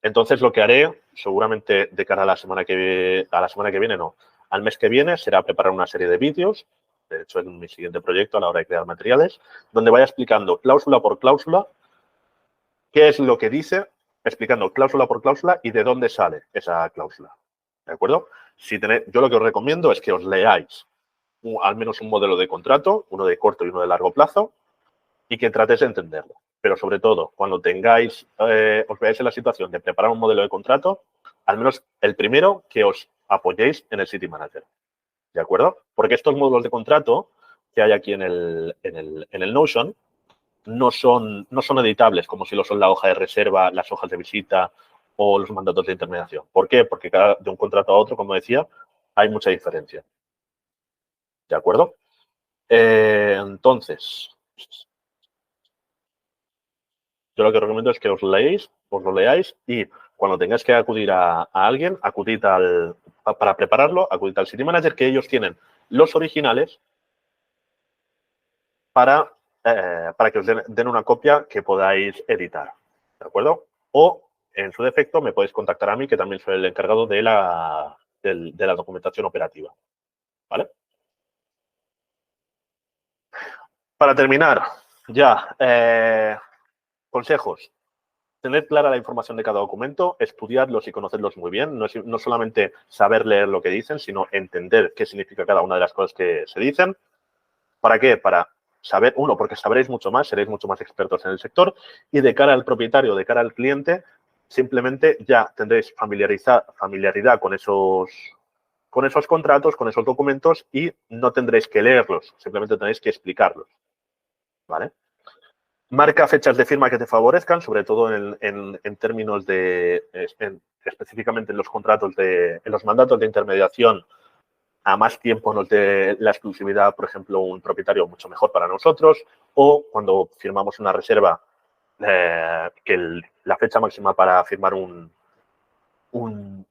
Entonces lo que haré, seguramente de cara a la semana que viene, no, al mes que viene, será preparar una serie de vídeos, de hecho en mi siguiente proyecto a la hora de crear materiales, donde vaya explicando cláusula por cláusula qué es lo que dice, explicando cláusula por cláusula y de dónde sale esa cláusula. ¿De acuerdo? Yo lo que os recomiendo es que os leáis al menos un modelo de contrato, uno de corto y uno de largo plazo, y que tratéis de entenderlo. Pero sobre todo, cuando os veáis en la situación de preparar un modelo de contrato, al menos el primero, que os apoyéis en el City Manager. ¿De acuerdo? Porque estos módulos de contrato que hay aquí en el Notion no son editables, como si lo son la hoja de reserva, las hojas de visita o los mandatos de intermediación. ¿Por qué? Porque de un contrato a otro, como decía, hay mucha diferencia. ¿De acuerdo? Entonces, yo lo que recomiendo es que os lo leáis y cuando tengáis que acudir a alguien, para prepararlo, acudid al City Manager, que ellos tienen los originales para que os den una copia que podáis editar. ¿De acuerdo? O, en su defecto, me podéis contactar a mí, que también soy el encargado de la documentación operativa. ¿Vale? Para terminar, ya, consejos. Tener clara la información de cada documento, estudiarlos y conocerlos muy bien. No solamente saber leer lo que dicen, sino entender qué significa cada una de las cosas que se dicen. ¿Para qué? Para saber, porque sabréis mucho más, seréis mucho más expertos en el sector, y de cara al propietario, de cara al cliente, simplemente ya tendréis familiaridad con esos contratos, con esos documentos, y no tendréis que leerlos, simplemente tendréis que explicarlos. ¿Vale? Marca fechas de firma que te favorezcan, sobre todo en términos específicamente en los contratos en los mandatos de intermediación. A más tiempo nos dé la exclusividad, por ejemplo, un propietario mucho mejor para nosotros, o cuando firmamos una reserva, que la fecha máxima para firmar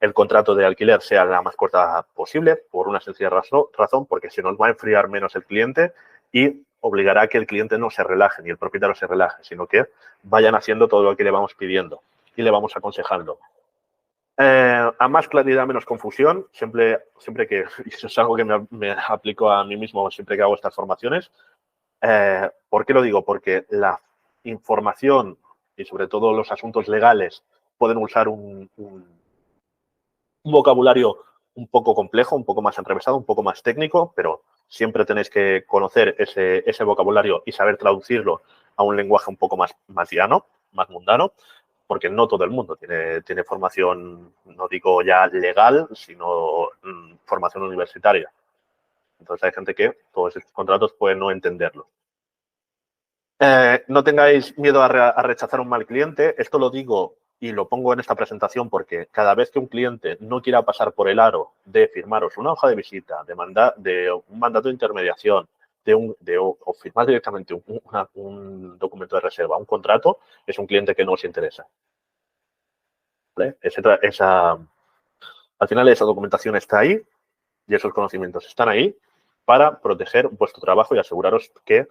el contrato de alquiler sea la más corta posible, por una sencilla razón, porque se nos va a enfriar menos el cliente y obligará a que el cliente no se relaje, ni el propietario se relaje, sino que vayan haciendo todo lo que le vamos pidiendo y le vamos aconsejando. A más claridad, menos confusión, siempre que, y eso es algo que me aplico a mí mismo siempre que hago estas formaciones. ¿Por qué lo digo? Porque la información y sobre todo los asuntos legales pueden usar un vocabulario un poco complejo, un poco más enrevesado, un poco más técnico, pero siempre tenéis que conocer ese vocabulario y saber traducirlo a un lenguaje un poco más llano, más mundano, porque no todo el mundo tiene formación, no digo ya legal, sino formación universitaria. Entonces hay gente que todos estos contratos pueden no entenderlo. No tengáis miedo a rechazar un mal cliente. Esto lo digo y lo pongo en esta presentación porque cada vez que un cliente no quiera pasar por el aro de firmaros una hoja de visita, de un mandato de intermediación, o firmar directamente un documento de reserva, un contrato, es un cliente que no os interesa. ¿Vale? Al final esa documentación está ahí y esos conocimientos están ahí para proteger vuestro trabajo y aseguraros que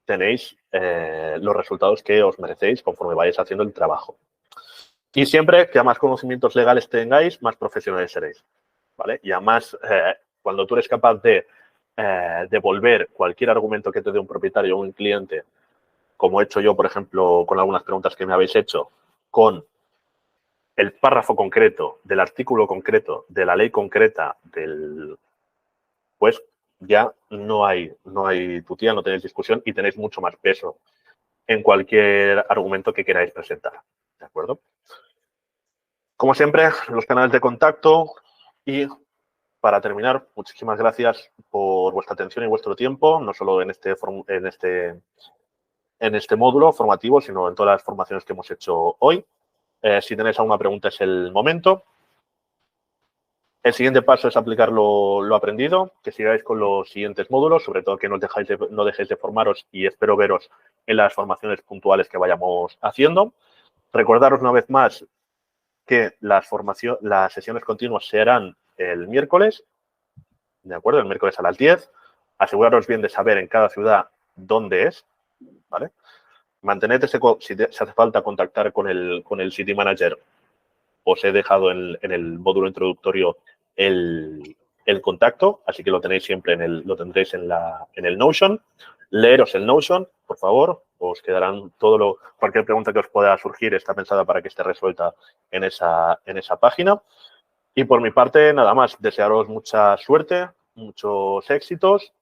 tenéis los resultados que os merecéis conforme vayáis haciendo el trabajo. Y siempre que a más conocimientos legales tengáis, más profesionales seréis, ¿vale? Y además, cuando tú eres capaz de devolver cualquier argumento que te dé un propietario o un cliente, como he hecho yo, por ejemplo, con algunas preguntas que me habéis hecho, con el párrafo concreto, del artículo concreto, de la ley concreta, pues ya no hay tutía, no tenéis discusión y tenéis mucho más peso en cualquier argumento que queráis presentar, ¿de acuerdo? Como siempre, los canales de contacto y para terminar, muchísimas gracias por vuestra atención y vuestro tiempo, no solo en este módulo formativo, sino en todas las formaciones que hemos hecho hoy. Si tenéis alguna pregunta es el momento. El siguiente paso es aplicar lo aprendido, que sigáis con los siguientes módulos, sobre todo que no dejéis de formaros y espero veros en las formaciones puntuales que vayamos haciendo. Recordaros una vez más que las sesiones continuas se harán el miércoles, ¿de acuerdo? El miércoles a las 10. Aseguraros bien de saber en cada ciudad dónde es, ¿vale? Mantened si hace falta contactar con el City Manager. Os he dejado en el módulo introductorio el contacto, así que lo tenéis siempre lo tendréis en el Notion. Leeros el Notion, por favor. Os quedarán cualquier pregunta que os pueda surgir está pensada para que esté resuelta en esa página. Y por mi parte, nada más. Desearos mucha suerte, muchos éxitos.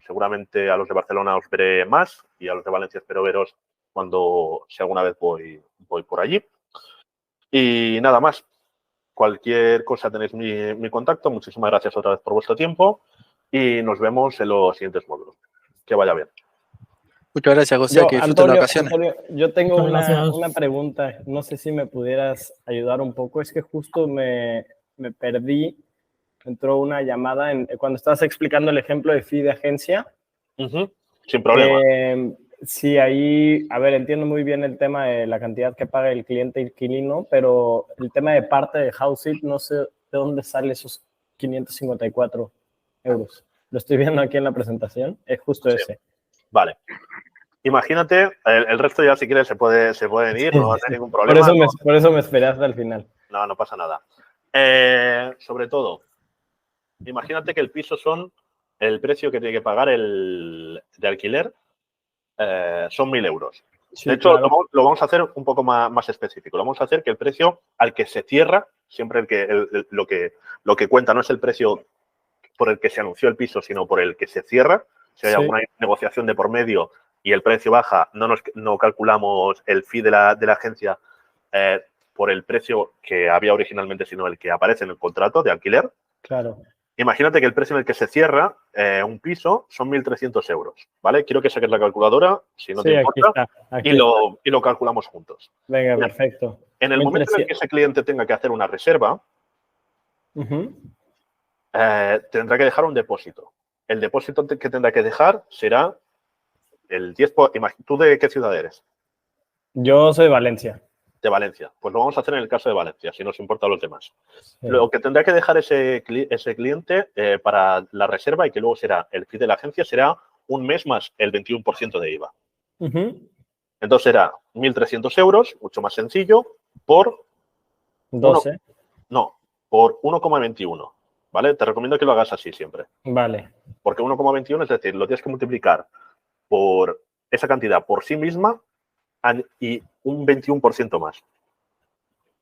Seguramente a los de Barcelona os veré más y a los de Valencia espero veros si alguna vez voy por allí. Y nada más. Cualquier cosa tenéis mi contacto. Muchísimas gracias otra vez por vuestro tiempo y nos vemos en los siguientes módulos. Que vaya bien. Muchas gracias, José. Que disfruten las vacaciones. Antonio, yo tengo una pregunta. No sé si me pudieras ayudar un poco. Es que justo me perdí. Entró una llamada cuando estabas explicando el ejemplo de fee de agencia. Sin problema. Sí, ahí, a ver, entiendo muy bien el tema de la cantidad que paga el cliente inquilino, pero el tema de parte de Houseit, no sé de dónde sale esos 554 euros. Lo estoy viendo aquí en la presentación, es justo ese. Vale. Imagínate, el resto ya si quieres se pueden ir, no va a tener ningún problema. Por eso me esperé hasta el final. No pasa nada. Sobre todo, imagínate que el piso el precio que tiene que pagar de alquiler son 1.000 euros. Sí, de hecho, claro. lo vamos a hacer un poco más específico. Lo vamos a hacer que el precio al que se cierra, siempre lo que cuenta no es el precio por el que se anunció el piso, sino por el que se cierra. Si hay alguna negociación de por medio y el precio baja, no calculamos el fee de la agencia por el precio que había originalmente, sino el que aparece en el contrato de alquiler. Claro. Imagínate que el precio en el que se cierra un piso son 1.300 euros, ¿vale? Quiero que saques la calculadora, si no te importa, aquí y lo calculamos juntos. Venga, perfecto. En el momento en el que ese cliente tenga que hacer una reserva, tendrá que dejar un depósito. El depósito que tendrá que dejar será el 10%. ¿Tú de qué ciudad eres? Yo soy de Valencia. De Valencia. Pues lo vamos a hacer en el caso de Valencia, si nos importa a los demás. Sí. Lo que tendrá que dejar ese cliente para la reserva y que luego será el fee de la agencia será un mes más el 21% de IVA. Entonces será 1.300 euros, mucho más sencillo, por 12. No, por 1,21. ¿Vale? Te recomiendo que lo hagas así siempre. Vale. Porque 1,21, es decir, lo tienes que multiplicar por esa cantidad por sí misma y un 21% más.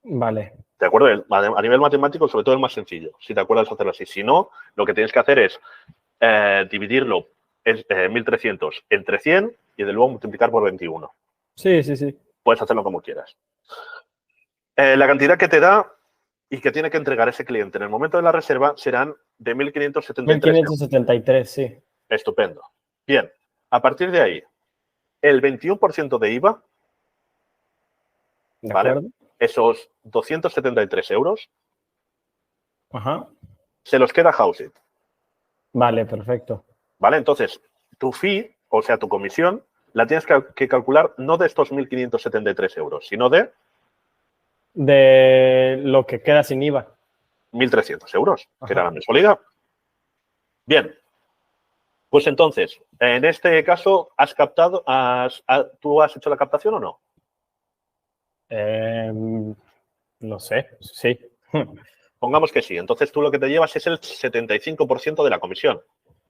Vale. ¿De acuerdo? A nivel matemático, sobre todo, es más sencillo, si te acuerdas hacerlo así. Si no, lo que tienes que hacer es dividirlo 1.300 entre 100 y de luego multiplicar por 21. Sí, sí, sí. Puedes hacerlo como quieras. La cantidad que te da y que tiene que entregar ese cliente en el momento de la reserva serán de 1.573 euros. 1.573, sí. Estupendo. Bien, a partir de ahí, el 21% de IVA, ¿De ¿vale? acuerdo? Esos 273 euros, Ajá. se los queda Houseit. Vale, perfecto. ¿Vale? Entonces, tu fee, o sea, tu comisión, la tienes que calcular no de estos 1.573 euros, sino de De lo que queda sin IVA. 1.300 euros, Ajá. que era la mensualidad. Bien. Pues entonces, en este caso, ¿has captado, tú has hecho la captación o no? No sé, sí. Pongamos que sí. Entonces, tú lo que te llevas es el 75% de la comisión.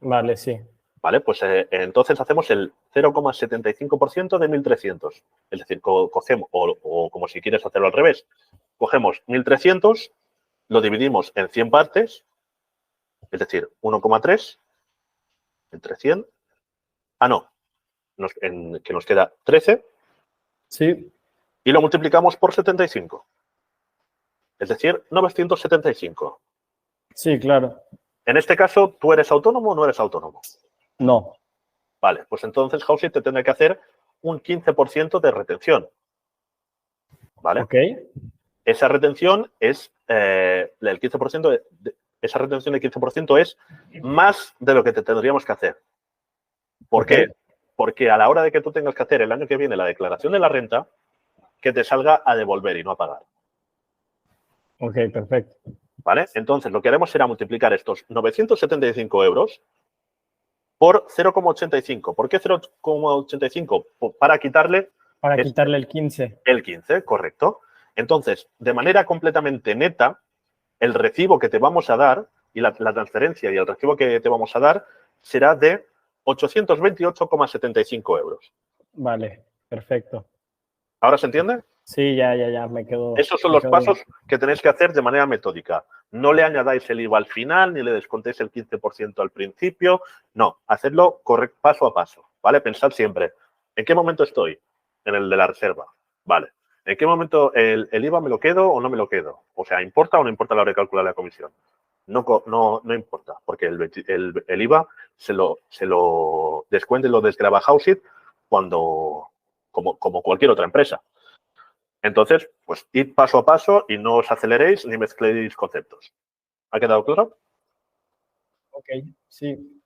Vale, sí. Vale, pues entonces hacemos el 0,75% de 1.300. Es decir, cogemos, o como si quieres hacerlo al revés, cogemos 1.300, lo dividimos en 100 partes, es decir, 1,3 entre 100. Ah, no, que nos queda 13. Sí. Y lo multiplicamos por 75. Es decir, 975. Sí, claro. En este caso, ¿tú eres autónomo o no eres autónomo? No. Vale, pues entonces Houseit te tendrá que hacer un 15% de retención. ¿Vale? Ok. Esa retención es, el 15%, esa retención del 15% es más de lo que te tendríamos que hacer. ¿Por qué? Porque a la hora de que tú tengas que hacer el año que viene la declaración de la renta, que te salga a devolver y no a pagar. Ok, perfecto. ¿Vale? Entonces, lo que haremos será multiplicar estos 975 euros por 0,85. ¿Por qué 0,85? Para quitarle... Para quitarle el 15. El 15, correcto. Entonces, de manera completamente neta, el recibo que te vamos a dar y la transferencia y el recibo que te vamos a dar será de 828,75 euros. Vale, perfecto. ¿Ahora se entiende? Sí, ya, me quedo. Esos son los pasos que tenéis que hacer de manera metódica. No le añadáis el IVA al final, ni le descontéis el 15% al principio. No, hacedlo paso a paso, ¿vale? Pensad siempre, ¿en qué momento estoy? En el de la reserva, ¿vale? ¿En qué momento el IVA me lo quedo o no me lo quedo? O sea, ¿importa o no importa a la hora de calcular la comisión? No importa, porque el IVA se lo descuenta y lo desgrava Houseit como cualquier otra empresa. Entonces, pues id paso a paso y no os aceleréis ni mezcléis conceptos. ¿Ha quedado claro? Ok, sí.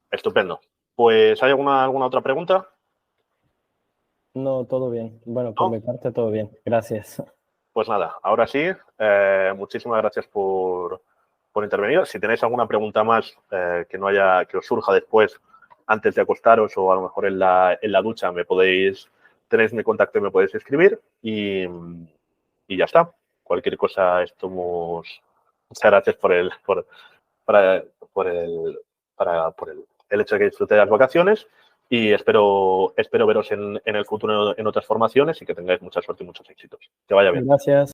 Estupendo. Pues, ¿hay alguna otra pregunta? No, todo bien. Bueno, por mi parte todo bien. Gracias. Pues nada, ahora sí, muchísimas gracias por intervenir. Si tenéis alguna pregunta más que os surja después, antes de acostaros o a lo mejor en la ducha, tenéis mi contacto y me podéis escribir y ya está. Cualquier cosa estamos. Muchas gracias por el hecho de que disfrutéis las vacaciones y espero veros en el futuro en otras formaciones y que tengáis mucha suerte y muchos éxitos. Que vaya bien. Gracias.